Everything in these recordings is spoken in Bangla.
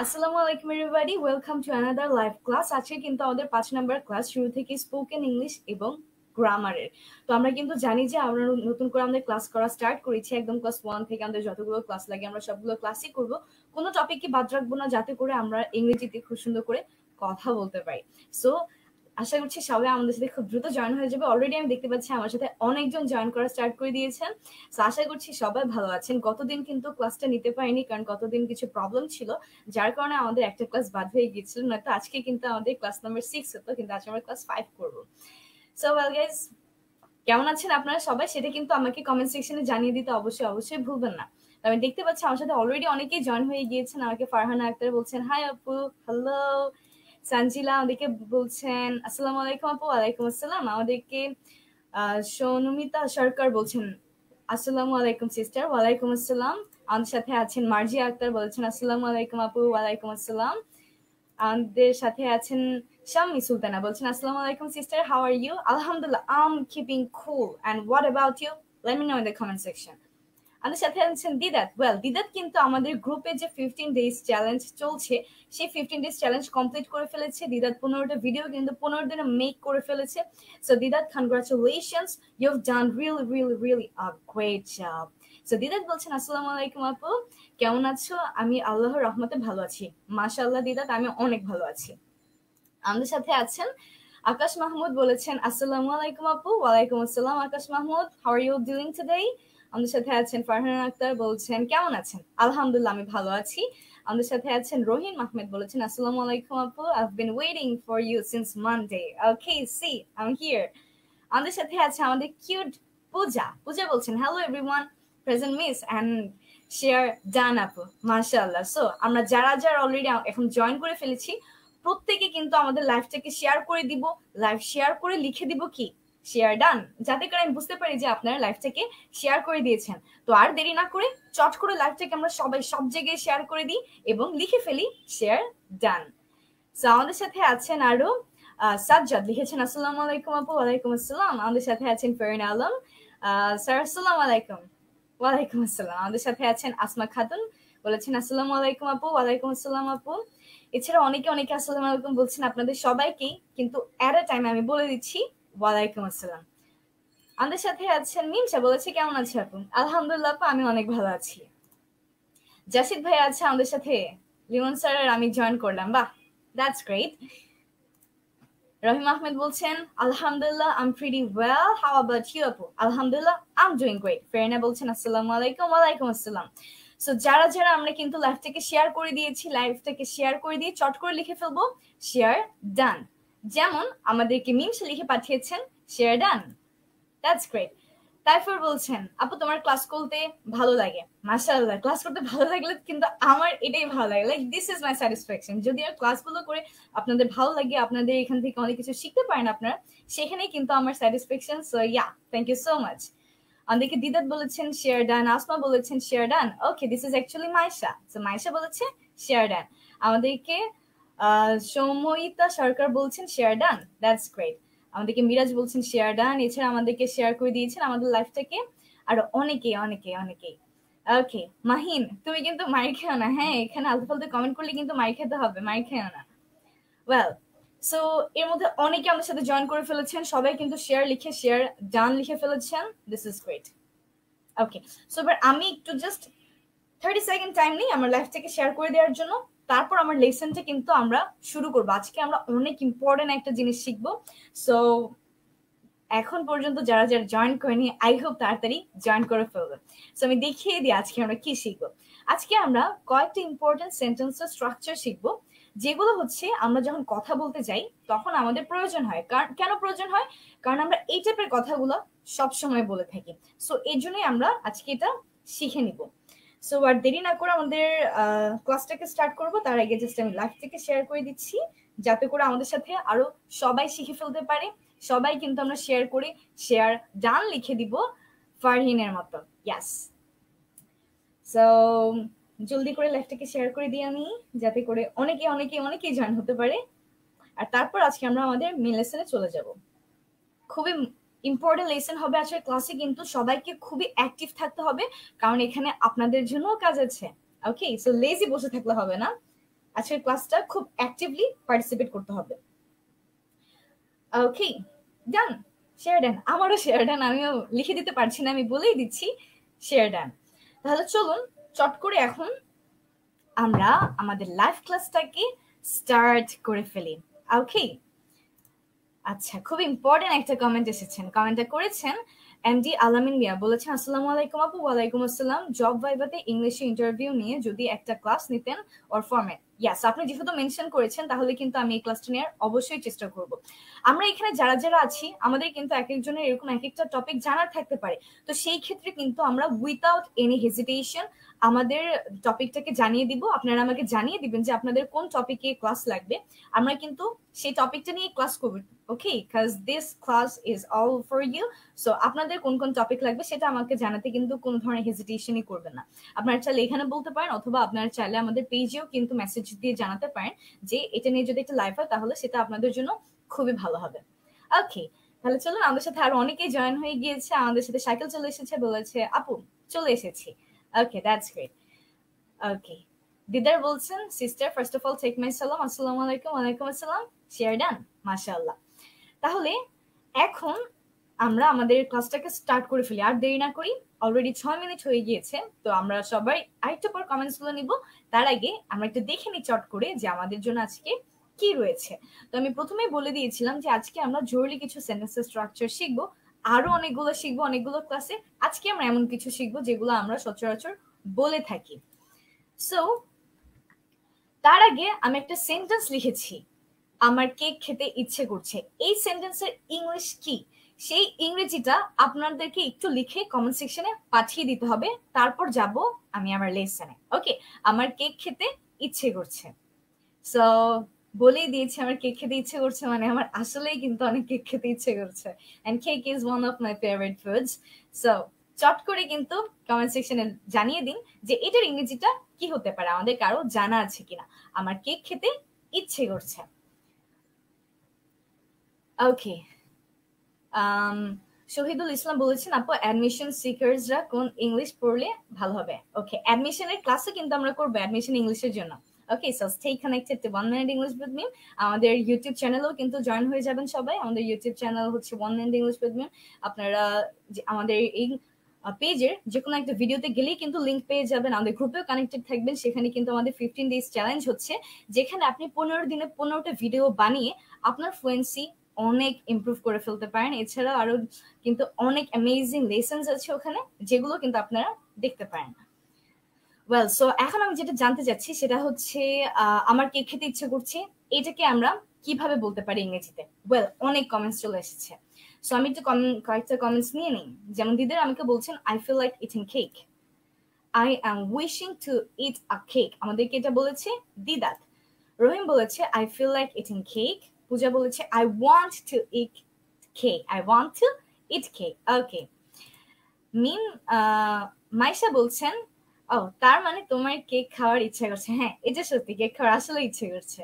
আসসালামু আলাইকুম everybody, welcome to another live class. আজকে কিন্তু আমাদের 5 নম্বর ক্লাস, শুরু থেকে স্পোকেন ইংলিশ এবং গ্রামারের। তো আমরা কিন্তু জানি যে আমরা নতুন করে আমাদের ক্লাস করা স্টার্ট করেছি। একদম ক্লাস 1 থেকে আমাদের যতগুলো ক্লাস লাগে আমরা সবগুলো ক্লাসই করব। কোনো টপিককে বাদ রাখবো না, যাতে করে আমরা ইংরেজিতে খুব সুন্দর করে কথা বলতে পারি। সো আশা করছি সবাই আমাদের সাথে খুব দ্রুত জয়েন হয়ে যাবে। অলরেডি আমি দেখতে পাচ্ছি আমার সাথে অনেকজন জয়েন করা স্টার্ট করে দিয়েছেন। সো আশা করছি সবাই ভালো আছেন। গতদিন কিন্তু ক্লাসটা নিতে পারিনি, কারণ গতদিন কিছু প্রবলেম ছিল, যার কারণে আমাদের একটা ক্লাস বাদ হয়ে গিয়েছিল। নয়তো আজকে কিন্তু আমাদের ক্লাস নাম্বার 6 হতো, কিন্তু আজকে আমরা ক্লাস 5 করবো। সো ওয়েল গাইস, কেমন আছেন আপনারা সবাই, সেটা কিন্তু আমাকে কমেন্ট সেকশনে জানিয়ে দিতে অবশ্যই অবশ্যই ভুলবেন না। আমি দেখতে পাচ্ছি আমার সাথে অলরেডি অনেকেই জয়েন হয়ে গিয়েছেন। আমাকে ফারহানা আক্তার বলছেন হাই আপু, হ্যালো। সানজিলা আমাদেরকে বলছেন আসসালামু আলাইকুম আপু। ওয়ালাইকুম আসসালাম। আমাদেরকে সৌনমিতা সরকার বলছেন আসসালামু আলাইকুম সিস্টার। ওয়ালাইকুম আসসালাম। আমাদের সাথে আছেন মার্জিয়া আক্তার, বলেছেন আসসালামু আলাইকুম আপু। ওয়ালাইকুম আসসালাম। আমাদের সাথে আছেন শাম্মী সুলতানা, বলছেন আসসালামু আলাইকুম সিস্টার, হাউ আর ইউ? আলহামদুলিল্লাহ, I am keeping cool, and what about you? Let me know in the comment section. আমাদের সাথে আছেন দিদাত। দিদাত কিন্তু আমাদের গ্রুপে যে 15 ডেজ চ্যালেঞ্জ চলছে, সেই 15 ডেজ চ্যালেঞ্জ কমপ্লিট করে ফেলেছে। দিদাত 15টা ভিডিও কিন্তু 15 দিনে মেক করে ফেলেছে। So Didat, congratulations, you have done really really really a great job. So Didat বলছেন আসসালামু আলাইকুম আপু, কেমন আছো? আমি আল্লাহর রহমতে ভালো আছি। মাশাআল্লাহ দিদাত, আমি অনেক ভালো আছি। আমাদের সাথে আছেন আকাশ মাহমুদ, বলেছেন আসসালামু আলাইকুম আপু। ওয়ালাইকুম আসসালাম Akash Mahmud, how are you doing today? আমাদের সাথে আছেন ফারহানা আক্তার, বলছেন কেমন আছেন? আলহামদুলিল্লাহ, আমি ভালো আছি। আমাদের সাথে আছেন রহিম আহমেদ, বলেছেন আসসালামু আলাইকুম আপু, I've been waiting for you since Monday. Okay, see I am here. আমাদের সাথে আছে আমাদের কিউট পূজা। পূজা বলছেন hello everyone, present miss and share done আপু। মাশাআল্লাহ। সো আমরা যারা যারা অলরেডি এখন জয়েন করে ফেলেছি, প্রত্যেকে কিন্তু আমাদের লাইভটাকে শেয়ার করে দিব। লাইভ শেয়ার করে লিখে দিব কি শেয়ার ডান, যাতে করে আমি বুঝতে পারি যে আপনারা লাইভটাকে শেয়ার করে দিয়েছেন। তো আর দেরি না করে চট করে লাইভটাকে আমরা সবাই সব জায়গায় শেয়ার করে দিই এবং লিখে ফেলি শেয়ার ডান। সো আমাদের সাথে আছেন আরো সাজ্জাদ, লিখেছেন আসসালামু আলাইকুম আপু। ওয়ালাইকুম আসসালাম। আমাদের সাথে আছেন ফেরিন আলম, স্যার আসসালামু আলাইকুম। ওয়ালাইকুম আসসালাম। আমাদের সাথে আছেন আসমা খাতুন, বলেছেন আসসালামু আলাইকুম আপু। ওয়ালাইকুম আসসালাম আপু। এছাড়া অনেকে অনেকে আসসালামু আলাইকুম বলছেন, আপনাদের সবাইকেই কিন্তু এট আ টাইম আমি বলে দিচ্ছি ওয়ালাইকুম আসসালাম। আমাদের সাথে আছেন মিমসা, বলেছে কেমন আছে আপু? আলহামদুলিল্লাহ আপু, আমি অনেক ভালো আছি। জাসিদ ভাই আছে আমাদের সাথে, লিমন স্যার আর আমি জয়েন করলাম, বাহ, দ্যাটস গ্রেট। রহিম আহমেদ বলছেন আলহামদুলিল্লাহ, I am pretty well, how about you আপু? আলহামদুলিল্লাহ, I am doing great. Ferina বলছেন আসসালামু আলাইকুম। ওয়ালাইকুম আসসালাম। সো যারা যারা আমরা কিন্তু লাইভটাকে শেয়ার করে দিয়েছি, লাইভটাকে শেয়ার করে দিয়ে চট করে লিখে ফেলবো শেয়ার ডান। যেমন আমাদেরকে মিমস লিখে পাঠিয়েছেন share done, that's great. Taifur বলছেন আপু তোমার ক্লাস করতে ভালো লাগে। মাশাআল্লাহ, ক্লাস করতে ভালো লাগলে কিন্তু আমার এটাই ভালো লাগে, like this is my satisfaction. যদি আর ক্লাসগুলো করে আপনাদের ভালো লাগে, আপনাদের এখান থেকে অনেক কিছু শিখতে পারেন আপনারা, সেখানেই কিন্তু আমার satisfaction. So yeah, thank you so much. আমাদেরকে দিদাত বলেছেন শেয়ার ডান, আসমা বলেছেন share done. Okay, this is actually Maisha. So Maisha বলেছে শেয়ার ডান। আমাদেরকে সৌময়িতা সরকার বলছেন শেয়ার ডান, দ্যাটস গ্রেট। আমাদেরকে মিরাজ বলছেন শেয়ার ডান। এছাড়া আমাদেরকে শেয়ার করে দিয়েছেন আমাদের লাইফটাকে আর অনেকেই অনেকেই অনেকেই। ওকে মাহিন, তুমি কিন্তু মার খেও না, হ্যাঁ, এখানে আলতু ফালতু কমেন্ট করলে কিন্তু মার খেতে হবে, মার খেও না। ওয়েল, সো এর মধ্যে অনেকে আমাদের সাথে জয়েন করে ফেলেছেন, সবাই কিন্তু শেয়ার লিখে শেয়ার ডান লিখে ফেলেছেন, this is great. Okay, so এবার আমি একটু জাস্ট 30 সেকেন্ড টাইম নিই আমার লাইফটাকে শেয়ার করে দেওয়ার জন্য, তারপর আমার লেসনটা কিন্তু আমরা শুরু করবো। আজকে আমরা অনেক ইম্পর্টেন্ট একটা জিনিস শিখবো। সো এখন পর্যন্ত যারা যারা জয়েন করেনি, আই হোপ তাড়াতাড়ি জয়েন করে ফেলবে। সো আমি দেখিয়ে দিই আজকে আমরা কি শিখবো। আজকে আমরা কয়েকটা ইম্পর্টেন্ট সেন্টেন্সের স্ট্রাকচার শিখবো, যেগুলো হচ্ছে আমরা যখন কথা বলতে যাই তখন আমাদের প্রয়োজন হয়। কেন প্রয়োজন হয়? কারণ আমরা এই টাইপের কথাগুলো সবসময় বলে থাকি। সো এই জন্যই আমরা আজকে এটা শিখে নিব। সো আর দেরি না করে আমাদের ক্লাসটাকে স্টার্ট করবো। তার আগে জাস্ট আমি লাইভ থেকে শেয়ার করে দিচ্ছি, যাতে করে আমাদের সাথে আরো সবাই শিখে ফেলতে পারে। সবাই কিন্তু আমরা শেয়ার করে শেয়ার ডান লিখে দিব ফারহিনের মতো। ইয়াস, সো জলদি করে লাইভটাকে শেয়ার করে দিই আমি, যাতে করে অনেকে অনেকে অনেকেই জয়েন হতে পারে। আর তারপর আজকে আমরা আমাদের মেন লেসনে চলে যাব। খুবই ইম্পর্টেন্ট লেসন হবে আজকের ক্লাসে, কিন্তু সবাইকে খুবই অ্যাক্টিভ থাকতে হবে, কারণ এখানে আপনাদের জন্য কাজ আছে। ওকে, সো লেজি বসে থাকলে হবে না। আজকের ক্লাসটা খুব অ্যাক্টিভলি পার্টিসিপেট করতে হবে। ওকে, ডান। শেয়ার ডান, আমারও শেয়ার ডান, আমিও লিখে দিতে পারছি না, আমি বলেই দিচ্ছি শেয়ার ডান। তাহলে চলুন চট করে এখন আমরা আমাদের লাইভ ক্লাসটাকে স্টার্ট করে ফেলি। ওকে, আচ্ছা, খুব ইম্পর্টেন্ট একটা কমেন্ট এসেছেন, কমেন্টটা করেছেন এমডি আলামিন মিয়া, বলেছেন আসসালামু আলাইকুম আপু। ওয়ালাইকুম আসসালাম। জব ভাইভাতে ইংলিশে ইন্টারভিউ নিয়ে যদি একটা ক্লাস নিতেন অর ফরম্যাট। ইয়াস, আপনি যেহেতু মেনশন করেছেন তাহলে কিন্তু আমি এই ক্লাসটা নেওয়ার অবশ্যই চেষ্টা করব। আমরা এখানে যারা যারা আছি আমাদের কিন্তু এক একজনের এরকম এক একটা টপিক জানার থাকতে পারে, তো সেই ক্ষেত্রে কিন্তু আমরা উইথাউট এনি হেজিটেশন আমাদের টপিকটাকে জানিয়ে দিব। আপনারা আমাকে জানিয়ে দিবেন যে আপনাদের কোন টপিকে ক্লাস লাগবে, আমরা কিন্তু সেই টপিকটা নিয়ে ক্লাস করব। ওকে, কাজ this class is all for you. So আপনাদের কোন কোন টপিক লাগবে সেটা আমাকে জানাতে কিন্তু কোনো ধরনের হেজিটেশনই করবেন না। আপনারা চাইলে এখানে বলতে পারেন, অথবা আপনারা চাইলে আমাদের পেজেও কিন্তু মেসেজ দিয়ে জানাতে পারেন যে এটা নিয়ে যদি একটা লাইভ হয় তাহলে সেটা আপনাদের জন্য খুবই ভালো হবে। ওকে, তাহলে চলুন, আমাদের সাথে আরো অনেকেই জয়েন হয়ে গিয়েছে। আমাদের সাথে সাইকেল চলে এসেছে, বলেছে আপু চলে এসেছি। ওকে, দ্যাটস গ্রেট। ওকে, দিদার বলছেন sister first of all take my সালাম, আসসালামু আলাইকুম। ওয়ালাইকুম আসসালাম। শেয়ার ডান, মাশাআল্লাহ। তাহলে এখন আমরা আমাদের ক্লাসটাকে স্টার্ট করে ফেলি, আর দেরি না করি। অলরেডি 6 মিনিট হয়ে গিয়েছে, তো আমরা সবাই আরেকটু পর কমেন্টস গুলো নিব। তার আগে আমরা একটু দেখে নিই চট করে যে আমাদের জন্য আজকে কি রয়েছে। তো আমি প্রথমেই বলে দিয়েছিলাম যে আজকে আমরা জরুরি কিছু সেন্টেন্সের স্ট্রাকচার শিখবো, আরো অনেকগুলো শিখবো অনেকগুলো ক্লাসে। আজকে আমরা এমন কিছু শিখবো যেগুলো আমরা সচরাচর বলে থাকি। সো তার আগে আমি একটা সেন্টেন্স লিখেছি, আমার কেক খেতে ইচ্ছে করছে। এই সেন্টেন্সের ইংলিশ কি, সেই ইংরেজিটা আপনাদেরকে একটু লিখে কমেন্ট সেকশনে পাঠিয়ে দিতে হবে, তারপর যাব আমি আমার লেসনে। ওকে, আমার কেক খেতে ইচ্ছে করছে। সো বলেই দিয়েছি আমার কেক খেতে ইচ্ছে করছে, মানে আমার আসলেই কিন্তু অনেক কেক খেতে ইচ্ছে করছে, and cake is one of my favourite foods. So চট করে কিন্তু কমেন্ট সেকশনে জানিয়ে দিন যে এটার ইংরেজিটা কি হতে পারে, আমাদের কারো জানা আছে কিনা। আমার কেক খেতে ইচ্ছে করছে। ওকে, শহীদুল ইসলাম বলেছেন আপু অ্যাডমিশন সিকার্সরা কোন ইংলিশ পড়লে ভালো হবে। ওকে, অ্যাডমিশনের ক্লাসও কিন্তু আমরা করবো অ্যাডমিশন ইংলিশের জন্য। Okay, so stay connected to 1 minute English with me. আমাদের ইউটিউব চ্যানেলেও কিন্তু জয়েন হয়ে যাবেন সবাই। আমাদের ইউটিউব চ্যানেল হচ্ছে 1 মিনিট ইংলিশ উইথ মি। আপনারা আমাদের এই পেজের যে কোনো একটা ভিডিওতে গেলেই কিন্তু লিঙ্ক পেয়ে যাবেন। আমাদের গ্রুপেও কানেক্টেড থাকবেন। সেখানে কিন্তু আমাদের 15 ডেজ চ্যালেঞ্জ হচ্ছে, যেখানে আপনি 15 দিনে 15টা ভিডিও বানিয়ে আপনার ফ্লুয়েন্সি অনেক ইমপ্রুভ করে ফেলতে পারেন। এছাড়া আরো কিন্তু অনেক অ্যামেজিং লেসনস আছে ওখানে, যেগুলো কিন্তু আপনারা দেখতে পারেন। ওয়েল, সো এখন আমি যেটা জানতে চাচ্ছি সেটা হচ্ছে আমার কেক খেতে ইচ্ছে করছে, এটাকে আমরা কিভাবে বলতে পারি ইংরেজিতে। ওয়েল, অনেক কমেন্টস চলে এসেছে, সো আমি একটু কয়েকটা কমেন্টস নিয়ে নিই। যেমন দিদার আমাকে বলছেন I feel like eating cake, I am wishing to eat a cake, আমাদেরকে এটা বলেছে দিদাত। রহিম বলেছে I feel like eating cake. Puja বলেছে I want to eat cake, I want to eat cake. Okay, Mim Maisha বলছেন ও তার মানে তোমার কেক খাওয়ার ইচ্ছা করছে। হ্যাঁ, এটা সত্যি, কেক খাওয়ার আসলে ইচ্ছে করছে।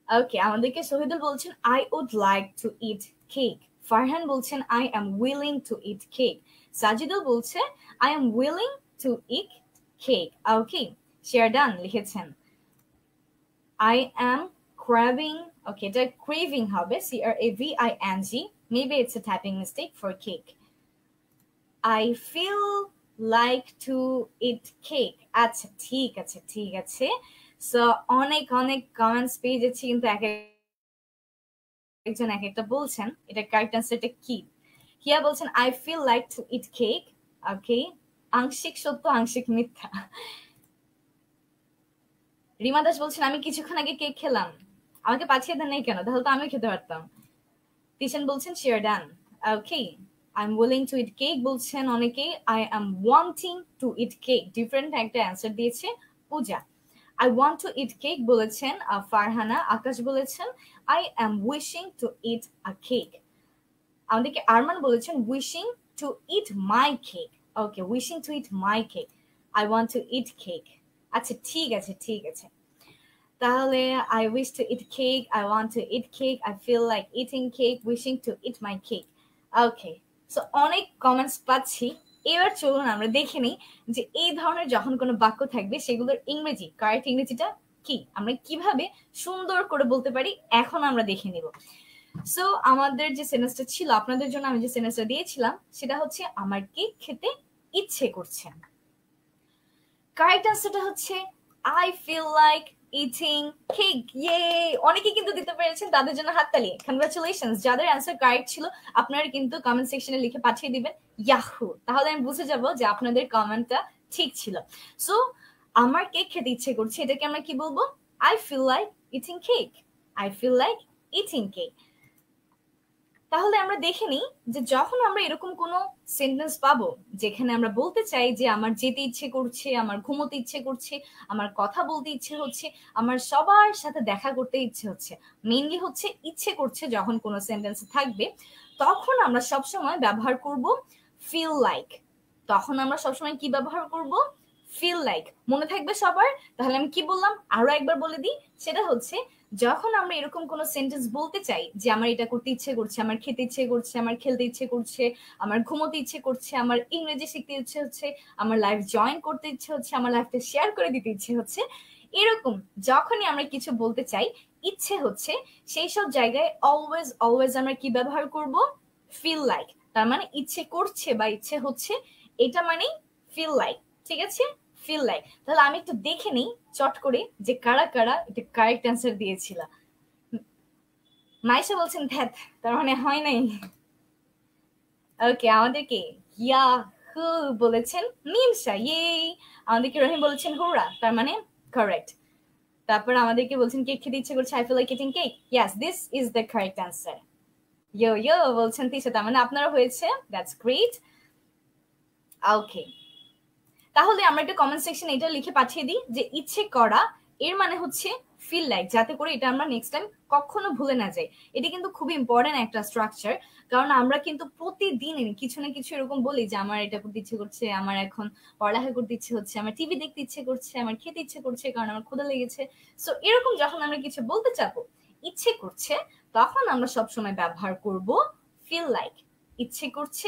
ওকে, আমাদেরকে শহীদুল বলছেন I would like to eat cake. Farhan বলছেন I am willing to eat cake. Sajidul বলছে I am willing to eat cake. Okay, share done লিখেছেন। আই এম ক্রাভিং, ওকে এটা ক্রেভিং হবে, CRAVING, maybe it's a typing mistake for cake. I feel like to eat cake. আচ্ছা, ঠিক আছে ঠিক আছে। সো অনেক অনেক কমেন্টস পেয়ে যাচ্ছি, কিন্তু একজন এক একটা বলছেন এটা কারেক্ট আনসারটা কি। হিয়া বলছেন I feel like to eat cake. Okay, আংশিক সত্য আংশিক মিথ্যা। রিমা দাস বলছেন আমি কিছুক্ষণ আগে কেক খেলাম, আমাকে পাঠিয়ে দেন নাই কেন, তাহলে তো আমি খেতে পারতাম। তিশান বলছেন share done. Okay, I am willing to eat cake বলছেন অনেকেই। I am wanting to eat cake, different একটা অ্যান্সার দিয়েছে Puja. I want to eat cake বলেছেন ফারহানা। আকাশ বলেছেন I am wishing to eat a cake. আমাদেরকে আরমান বলেছেন wishing to eat my cake. Okay, wishing to eat my cake, I want to eat cake. আচ্ছা, ঠিক আছে ঠিক আছে। তাহলে I wish to eat cake, I want to eat cake, I feel like eating cake, wishing to eat my cake. Okay, so অনেক কমেন্টস পাচ্ছি, এবার চলুন আমরা দেখে নিই যে এই ধরনের যখন কোনো বাক্য থাকবে সেগুলোর ইংরেজি কারেক্ট ইংরেজিটা কি, আমরা কিভাবে সুন্দর করে বলতে পারি এখন আমরা দেখে নিব। সো আমাদের যে সেন্টেন্সটা ছিল আপনাদের জন্য, আমি যে সেন্টেন্সটা দিয়েছিলাম সেটা হচ্ছে আমার কেক খেতে ইচ্ছে করছে। কারেক্ট আনসারটা হচ্ছে I feel like eating cake. ইয়ে, অনেকে কিন্তু দিতে পেরেছেন, তাদের জন্য হাততালি, কংগ্রাচুলেশনস। যাদের অ্যান্সার কারেক্ট ছিল আপনারা কিন্তু কমেন্ট সেকশনে লিখে পাঠিয়ে দিবেন ইয়াহু, তাহলে আমি বুঝে যাব যে আপনাদের কমেন্টটা ঠিক ছিল। সো আমার কেক খেতে ইচ্ছে করছে, এটাকে আমরা কি বলবো? I feel like eating cake. I feel like eating cake. তাহলে আমরা দেখে নিই যে যখন আমরা এরকম কোনো সেন্টেন্স পাবো যেখানে আমরা বলতে চাই যে আমার যেতে ইচ্ছে করছে, আমার ঘুমোতে ইচ্ছে করছে, আমার কথা বলতে ইচ্ছে হচ্ছে, আমার সবার সাথে দেখা করতে ইচ্ছে হচ্ছে, মেইনলি হচ্ছে ইচ্ছে করছে যখন কোনো সেন্টেন্স থাকবে, তখন আমরা সবসময় ব্যবহার করব ফিল লাইক। তখন আমরা সবসময় কি ব্যবহার করব? Feel like. মনে থাকবে সবার? তাহলে আমি কি বললাম আরো একবার বলে দিই, সেটা হচ্ছে যখন আমরা এরকম কোনো সেন্টেন্স বলতে চাই যে আমার এটা করতে ইচ্ছে করছে, আমার খেতে ইচ্ছে করছে, আমার খেলতে ইচ্ছে করছে, আমার ঘুমোতে ইচ্ছে করছে, আমার ইংরেজি শিখতে ইচ্ছে হচ্ছে, আমার লাইফ জয়েন করতে ইচ্ছে হচ্ছে, আমার লাইফটা শেয়ার করে দিতে ইচ্ছে হচ্ছে, এরকম যখনই আমরা কিছু বলতে চাই ইচ্ছে হচ্ছে, সেই সব জায়গায় অলওয়েজ অলওয়েজ আমরা কি ব্যবহার করব? Feel like. তার মানে ইচ্ছে করছে বা ইচ্ছে হচ্ছে, এটা মানেই ফিল লাইক। ঠিক আছে, ফিল লাইক। তাহলে আমি একটু দেখে নিই চট করে যে কারা কারা এটা কারেক্ট অ্যান্সার দিয়েছিল। মাইশা বলছেন ধ্যাত, তার মানে হয় নাই। ওকে, আমাদেরকে ইয়াহু বলেছেন মিমসা, ইয়ে। আমাদেরকে রহিম বলেছেন হুরা, তার মানে কারেক্ট। তারপর আমাদেরকে বলছেন কেক খেতে ইচ্ছে করছে, I feel like eating cake. Yes, this is the correct answer. Yo yo বলছেন তিশা, তার মানে আপনারা হয়েছে, দ্যাটস গ্রেট। ওকে, তাহলে আমরা একটা কমেন্ট সেকশনে এটা লিখে পাঠিয়ে দিই যে ইচ্ছে করা এর মানে হচ্ছে ফিল লাইক, যাতে করে এটা আমরা নেক্সট টাইম কখনো ভুলে না যাই। এটা কিন্তু খুবই ইম্পর্টেন্ট একটা স্ট্রাকচার, কারণ আমরা কিন্তু প্রতিদিন কিছু না কিছু এরকম বলি যে আমার এটা করতে ইচ্ছে করছে, আমার এখন পড়ালেখা করতে ইচ্ছে হচ্ছে, আমার টিভি দেখতে ইচ্ছে করছে, আমার খেতে ইচ্ছে করছে কারণ আমার ক্ষুধা লেগেছে। সো এরকম যখন আমরা কিছু বলতে চাবো ইচ্ছে করছে, তখন আমরা সবসময় ব্যবহার করব ফিল লাইক। ইচ্ছে করছে,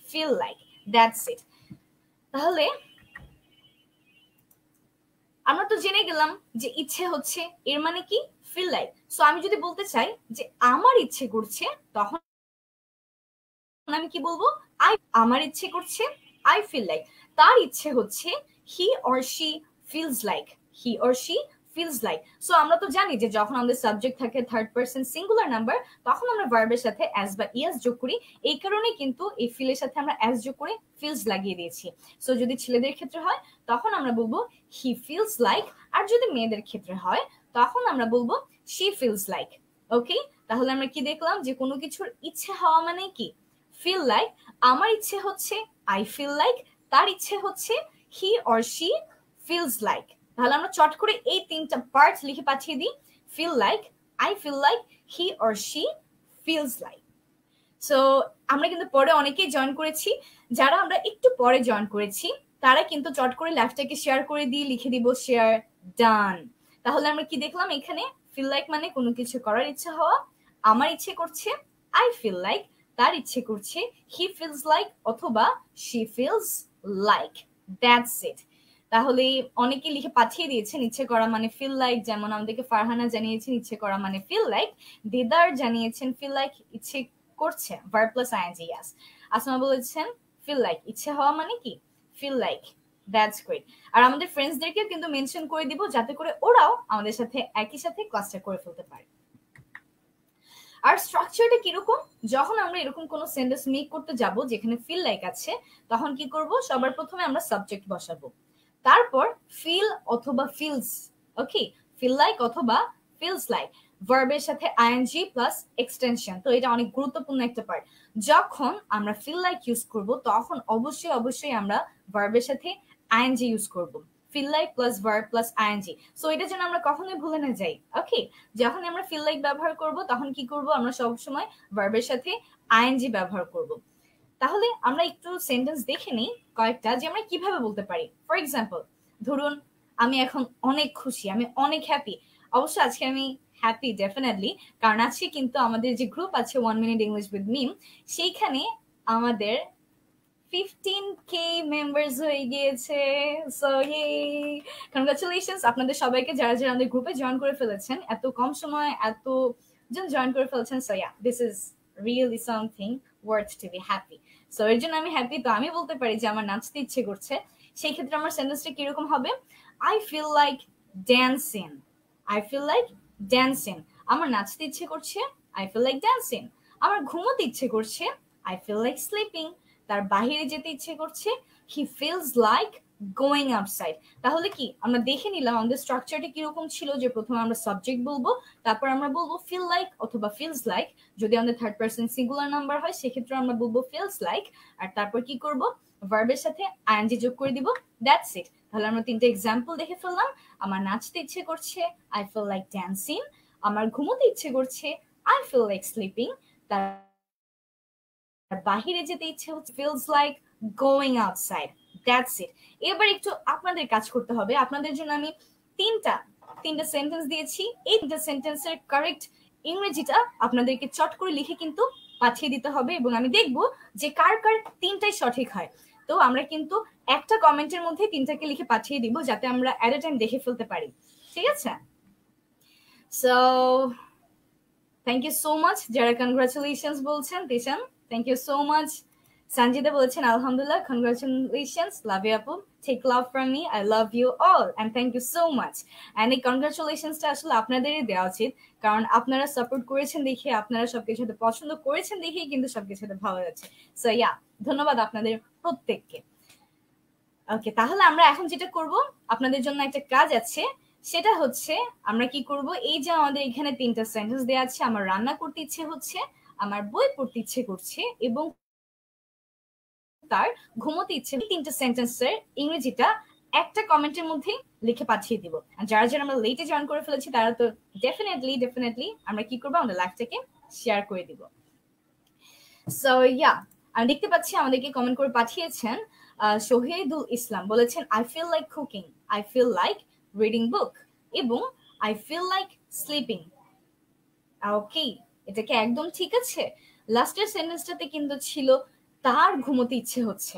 ফিল লাইক, দ্যাটস ইট। তাহলে আমরা তো জেনে গেলাম যে ইচ্ছে হচ্ছে এর মানে কি ফিল লাইক। সো আমি যদি বলতে চাই যে আমার ইচ্ছে করছে, তখন আমি কি বলবো? আমার ইচ্ছে করছে, আই ফিল লাইক। তার ইচ্ছে হচ্ছে, হি or she feels like. He or she feels like. So আমরা তো জানি যে যখন আমাদের সাবজেক্ট থাকে থার্ড পারসন সিঙ্গুলার নাম্বার, তখন আমরা ভার্বের সাথে অ্যাস বা ইয়াস যোগ করি। এই কারণে কিন্তু এই ফিলের সাথে আমরা অ্যাস যোগ করে ফিলস লাগিয়ে দিয়েছি। সো যদি ছেলেদের ক্ষেত্রে হয় তখন আমরা বলবো হি ফিলস লাইক, আর যদি মেয়েদের ক্ষেত্রে হয় তখন আমরা বলবো শি ফিলস লাইক। ওকে, তাহলে আমরা কি দেখলাম যে কোনো কিছুর ইচ্ছে হওয়া মানে কি ফিল লাইক। আমার ইচ্ছে হচ্ছে, আই ফিল লাইক। তার ইচ্ছে হচ্ছে, হি অর শি ফিলস লাইক। তাহলে আমরা চট করে এই তিনটা পার্ট লিখে পাঠিয়ে দিই, feel like, I feel like, he or she feels like. So আমরা কিন্তু পরে অনেকেই জয়েন করেছি, যারা আমরা একটু পরে জয়েন করেছি তারা কিন্তু চট করে লাইফটাকে শেয়ার করে দিয়ে লিখে দিব শেয়ার ডান। তাহলে আমরা কি দেখলাম এখানে? ফিল লাইক মানে কোনো কিছু করার ইচ্ছা হওয়া। আমার ইচ্ছে করছে, আই ফিল লাইক। তার ইচ্ছে করছে, হি ফিলস লাইক অথবা she feels like. That's it. তাহলে অনেকে লিখে পাঠিয়ে দিয়েছেন ইচ্ছে করা মানে ফিল লাইক, যেমন আমাদেরকে ফারহানা জানিয়েছেন ইচ্ছে করা মানে ফিল লাইক, দিদার জানিয়েছেন ফিল লাইক ইচ্ছে করছে, verb plus ING. Yes, Asma বলেছেন ফিল লাইক ইচ্ছে হওয়া মানে কি ফিল লাইক। That's great. আর আমাদের ফ্রেন্ডসদেরকেও কিন্তু মেনশন করে দিব যাতে করে ওরাও আমাদের সাথে একই সাথে ক্লাসটা করে ফেলতে পারে। আর স্ট্রাকচারটা কিরকম? যখন আমরা এরকম কোনো সেন্টেন্স মেক করতে যাব যেখানে ফিল লাইক আছে, তখন কি করব? সবার প্রথমে আমরা সাবজেক্ট বসাবো, তারপর ফিল অথবা ফিলস। ওকে, ফিল লাইক অথবা ফিলস লাইক, ভার্বের সাথে আইএনজি প্লাস এক্সটেনশন। তো এটা অনেক গুরুত্বপূর্ণ একটা পার্ট। যখন আমরা ফিল লাইক ইউজ করব তখন অবশ্যই অবশ্যই আমরা ভার্বের সাথে আইএনজি ইউজ করব, feel like plus verb plus ING. So এটা যেন আমরা কখনোই ভুলে না যাই। ওকে, যখন আমরা ফিল লাইক ব্যবহার করব তখন কি করব? আমরা সবসময় ভার্বের সাথে আইএনজি ব্যবহার করব। তাহলে আমরা একটু সেন্টেন্স দেখে নিই কয়েকটা, যে আমরা কিভাবে বলতে পারি। ফর এক্সাম্পল, ধরুন আমি এখন অনেক খুশি, আমি অনেক হ্যাপি। অবশ্য আজকে আমি হ্যাপি ডেফিনেটলি, কারণ আজকে কিন্তু আমাদের যে গ্রুপ আছে 1 মিনিট ইংলিশ উইথ মিম, সেইখানে আমাদের 15k মেম্বার্স হয়ে গিয়েছে। সো ইয়ে, কনগ্রাচুলেশনস আপনাদের সবাইকে, যারা যারা আমাদের গ্রুপে জয়েন করে ফেলেছেন, এত কম সময় এত জন জয়েন করে ফেলেছেন। So yeah, this is really something worth to be happy. So এর জন্য আমি হ্যাপি। তো আমি বলতে পারি যে আমার নাচতে ইচ্ছে করছে, সেই ক্ষেত্রে আমার সেন্টেন্সটা কিরকম হবে? I feel like dancing. I feel like dancing. আমার নাচতে ইচ্ছে করছে, আই ফিল লাইক ড্যান্সিং। আমার ঘুমোতে ইচ্ছে করছে, আই ফিল লাইক স্লিপিং। তার বাহিরে যেতে ইচ্ছে করছে, হি ফিলস লাইক গোয়িং আউটসাইড। তাহলে কি আমরা দেখে নিলাম আমাদের স্ট্রাকচারটা কিরকম ছিল, যে প্রথমে আমরা সাবজেক্ট বলবো, তারপর আমরা বলবো ফিল লাইক অথবা ফিলস লাইক। যদি আমাদের থার্ড পারসন সিঙ্গুলার নাম্বার হয় সেক্ষেত্রে আমরা বলবো ফিলস লাইক, আর তারপর কি করব, ভার্বের সাথে আইএনজি যোগ করে দিব, দ্যাটস ইট। তাহলে আমরা তিনটে এক্সাম্পল দেখে ফেললাম। আমার নাচতে ইচ্ছে করছে, আই ফিল লাইক ড্যান্সিং। আমার ঘুমোতে ইচ্ছে করছে, আই ফিল লাইক স্লিপিং। তার বাহিরে যেতে ইচ্ছে হচ্ছে, feels like going outside, that's it. এবার একটু আপনাদের কাজ করতে হবে। আপনাদের জন্য আমি তিনটা সেন্টেন্স দিয়েছি। এই তিনটা সেন্টেন্সের কারেক্ট ইংরেজিটা আপনাদেরকে চট করে লিখে কিন্তু পাঠিয়ে দিতে হবে, এবং আমি দেখব যে কার কার তিনটাই সঠিক হয়। তো আমরা কিন্তু একটা কমেন্টের মধ্যে তিনটাকে লিখে পাঠিয়ে দিব, যাতে আমরা এট এ টাইম দেখে ফেলতে পারি। ঠিক আছে? So thank you so much যারা কনগ্রাচুলেশনস বলছেন। Dishan, thank you so much. Sanjita বলেছেন আলহামদুলিল্লাহ, কনগ্রাচুলেশনস, লাভ ইউ আপু, take love from me, I love you all and thank you so much. অ্যান্ড এই কনগ্রাচুলেশনসটা আসলে আপনাদেরই দেওয়া উচিত, কারণ আপনারা সাপোর্ট করেছেন দেখে, আপনারা সবকিছুতে পছন্দ করেছেন দেখেই কিন্তু সবকিছুতে ভালো যাচ্ছে। সো ইয়া, ধন্যবাদ আপনাদের প্রত্যেককে। ওকে, তাহলে আমরা এখন যেটা করব, আপনাদের জন্য একটা কাজ আছে। সেটা হচ্ছে আমরা কি করব, এই যে আমাদের এখানে তিনটা সেন্টেন্স দেওয়া আছে, আমার রান্না করতে ইচ্ছে হচ্ছে, আমার বই পড়তে ইচ্ছে করছে, এবং তার ঘুমোতে ইচ্ছে, তিনটা সেন্টেন্সের ইংরেজিটা একটা কমেন্টের মধ্যে লিখে পাঠিয়ে দিব। যারা যারা আমরা লেটে জয়েন করে ফেলেছি তারা তো ডেফিনেটলি আমরা কি করবো, আমাদের লাইভটাকে শেয়ার করে দিব। সো ইয়া, আমি দেখতে পাচ্ছি আমাদেরকে কমেন্ট করে পাঠিয়েছেন শহীদুল ইসলাম, বলেছেন I feel like cooking, I feel like reading book, এবং I feel like sleeping. Okay, এটা কি একদম ঠিক আছে? লাস্টের সেন্টেন্সটাতে কিন্তু ছিল তার ঘুমোতে ইচ্ছে হচ্ছে,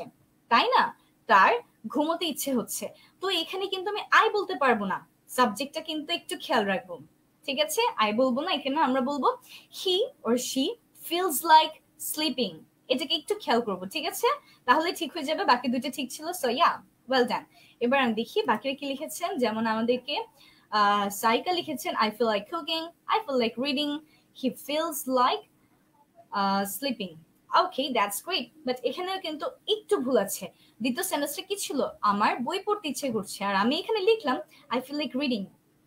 তাই না? তার ঘুমোতে ইচ্ছে হচ্ছে। তো এখানে কিন্তু আমি আই বলতে পারবো না, সাবজেক্টটা কিন্তু একটু খেয়াল রাখবো। ঠিক আছে, আই বলবো না, এখানে আমরা বলবো হি or she feels like sleeping. এটাকে একটু খেয়াল করবো, ঠিক আছে? তাহলে ঠিক হয়ে যাবে। বাকি দুটো ঠিক ছিল। So yeah, well done. এবার আমি দেখি বাকিরা কি লিখেছেন। যেমন আমাদেরকে সাইকা লিখেছেন I feel like cooking, I feel like reading, he feels like sleeping. Okay, that's great. But এখানেও কিন্তু একটু ভুল আছে। দ্বিতীয় সেন্টেন্সটা কি ছিল? আমার বই পড়তে ইচ্ছে করছে, আর আমি এখানে লিখলাম আই ফিল লাইক রিডিং।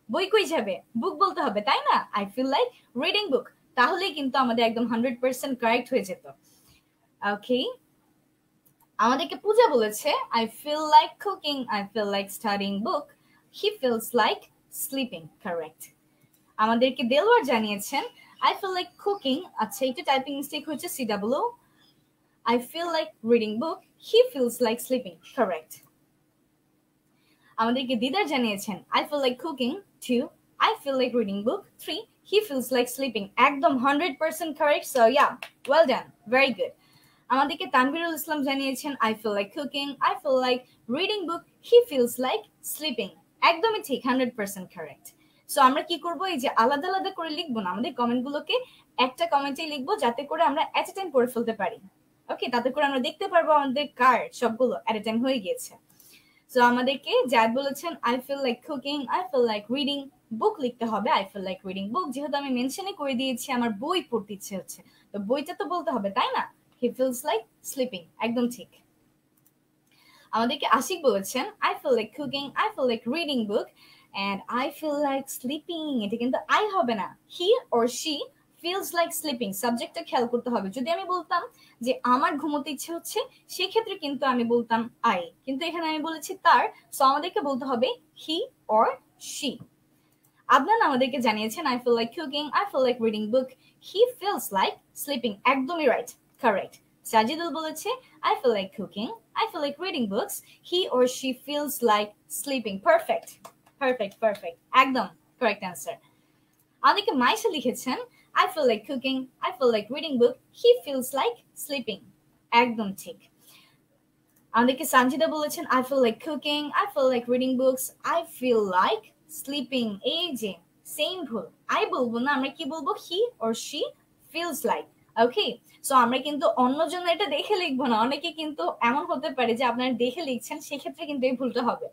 বই কই যাবে? বুক বলতে হবে, তাই না? I feel like reading book. তাহলেই কিন্তু আমাদের একদম 100% কারেক্ট হয়ে যেত। ওকে, আমাদেরকে পূজা বলেছে I feel like cooking, I feel like studying book, he feels like sleeping. Correct. আমাদেরকে দেলওয়ার জানিয়েছেন I feel like cooking, আচ্ছা একটু টাইপিং মিস্টেক হচ্ছে, CW, I feel like reading book, he feels like sleeping. Correct. আমাদেরকে দিদার জানিয়েছেন I feel like cooking, 2, I feel like reading book, 3, he feels like sleeping. একদম 100% correct. So yeah, well done, very good. আমাদেরকে তানভীরুল ইসলাম জানিয়েছেন I feel like cooking, I feel like reading book, he feels like sleeping. একদমই ঠিক, 100% correct. সো আমরা কি করব, এই যে আলাদা আলাদা করে লিখবো না, আমাদের কমেন্টগুলোকে একটা কমেন্টে লিখবো, যাতে করে আমরা এট এ টাইম পড়ে ফেলতে পারি। ওকে, তাতে করে আমরা দেখতে পারবো আমাদের কার সবগুলো এট এ টাইম হয়ে গিয়েছে। সো আমাদেরকে জায়দ বলেছেন I feel like cooking, I feel like reading book লিখতে হবে I feel like reading book, যেহেতু আমি মেনশনই করে দিয়েছি আমার বই পড়তে ইচ্ছে হচ্ছে, তো বইটা তো বলতে হবে, তাই না? হি ফিলস লাইক স্লিপিং, একদম ঠিক। আমাদেরকে আশিক বলেছেন I feel like cooking, I feel like reading book and I feel like sleeping. এটা কিন্তু I হবে না, he or she feels like sleeping. সাবজেক্টটা খেয়াল করতে হবে। যদি আমি বলতাম যে আমার ঘুমোতে ইচ্ছে হচ্ছে, সেই ক্ষেত্রে কিন্তু আমি বলতাম I, কিন্তু এখানে আমি বলেছি তার, সো আমাদেরকে বলতে হবে he or she. আদনান আমাদেরকে জানিয়েছেন I feel like cooking, I feel like reading book, he feels like sleeping. একদমই রাইট, কারেক্ট। সাজিদুল বলেছে I feel like cooking, I feel like reading books, he or she feels like sleeping. Perfect. একদম কারেক্ট অ্যান্সার। আমাদেরকে মাইশা লিখেছেন I feel like cooking, I feel like reading book, he feels like sleeping. একদম ঠিক। আমাদেরকে সঞ্জিদা বলেছেন I feel like cooking, I feel like reading books, I feel like sleeping. এই যে সেম ভুল, I বলবো না, আমরা কি বলবো, he or she feels like. Okay, so আমরা কিন্তু অন্যজন এটা দেখে লিখবো না। অনেকে কিন্তু এমন হতে পারে যে আপনারা দেখে লিখছেন, সেক্ষেত্রে কিন্তু এই ভুলটা হবে।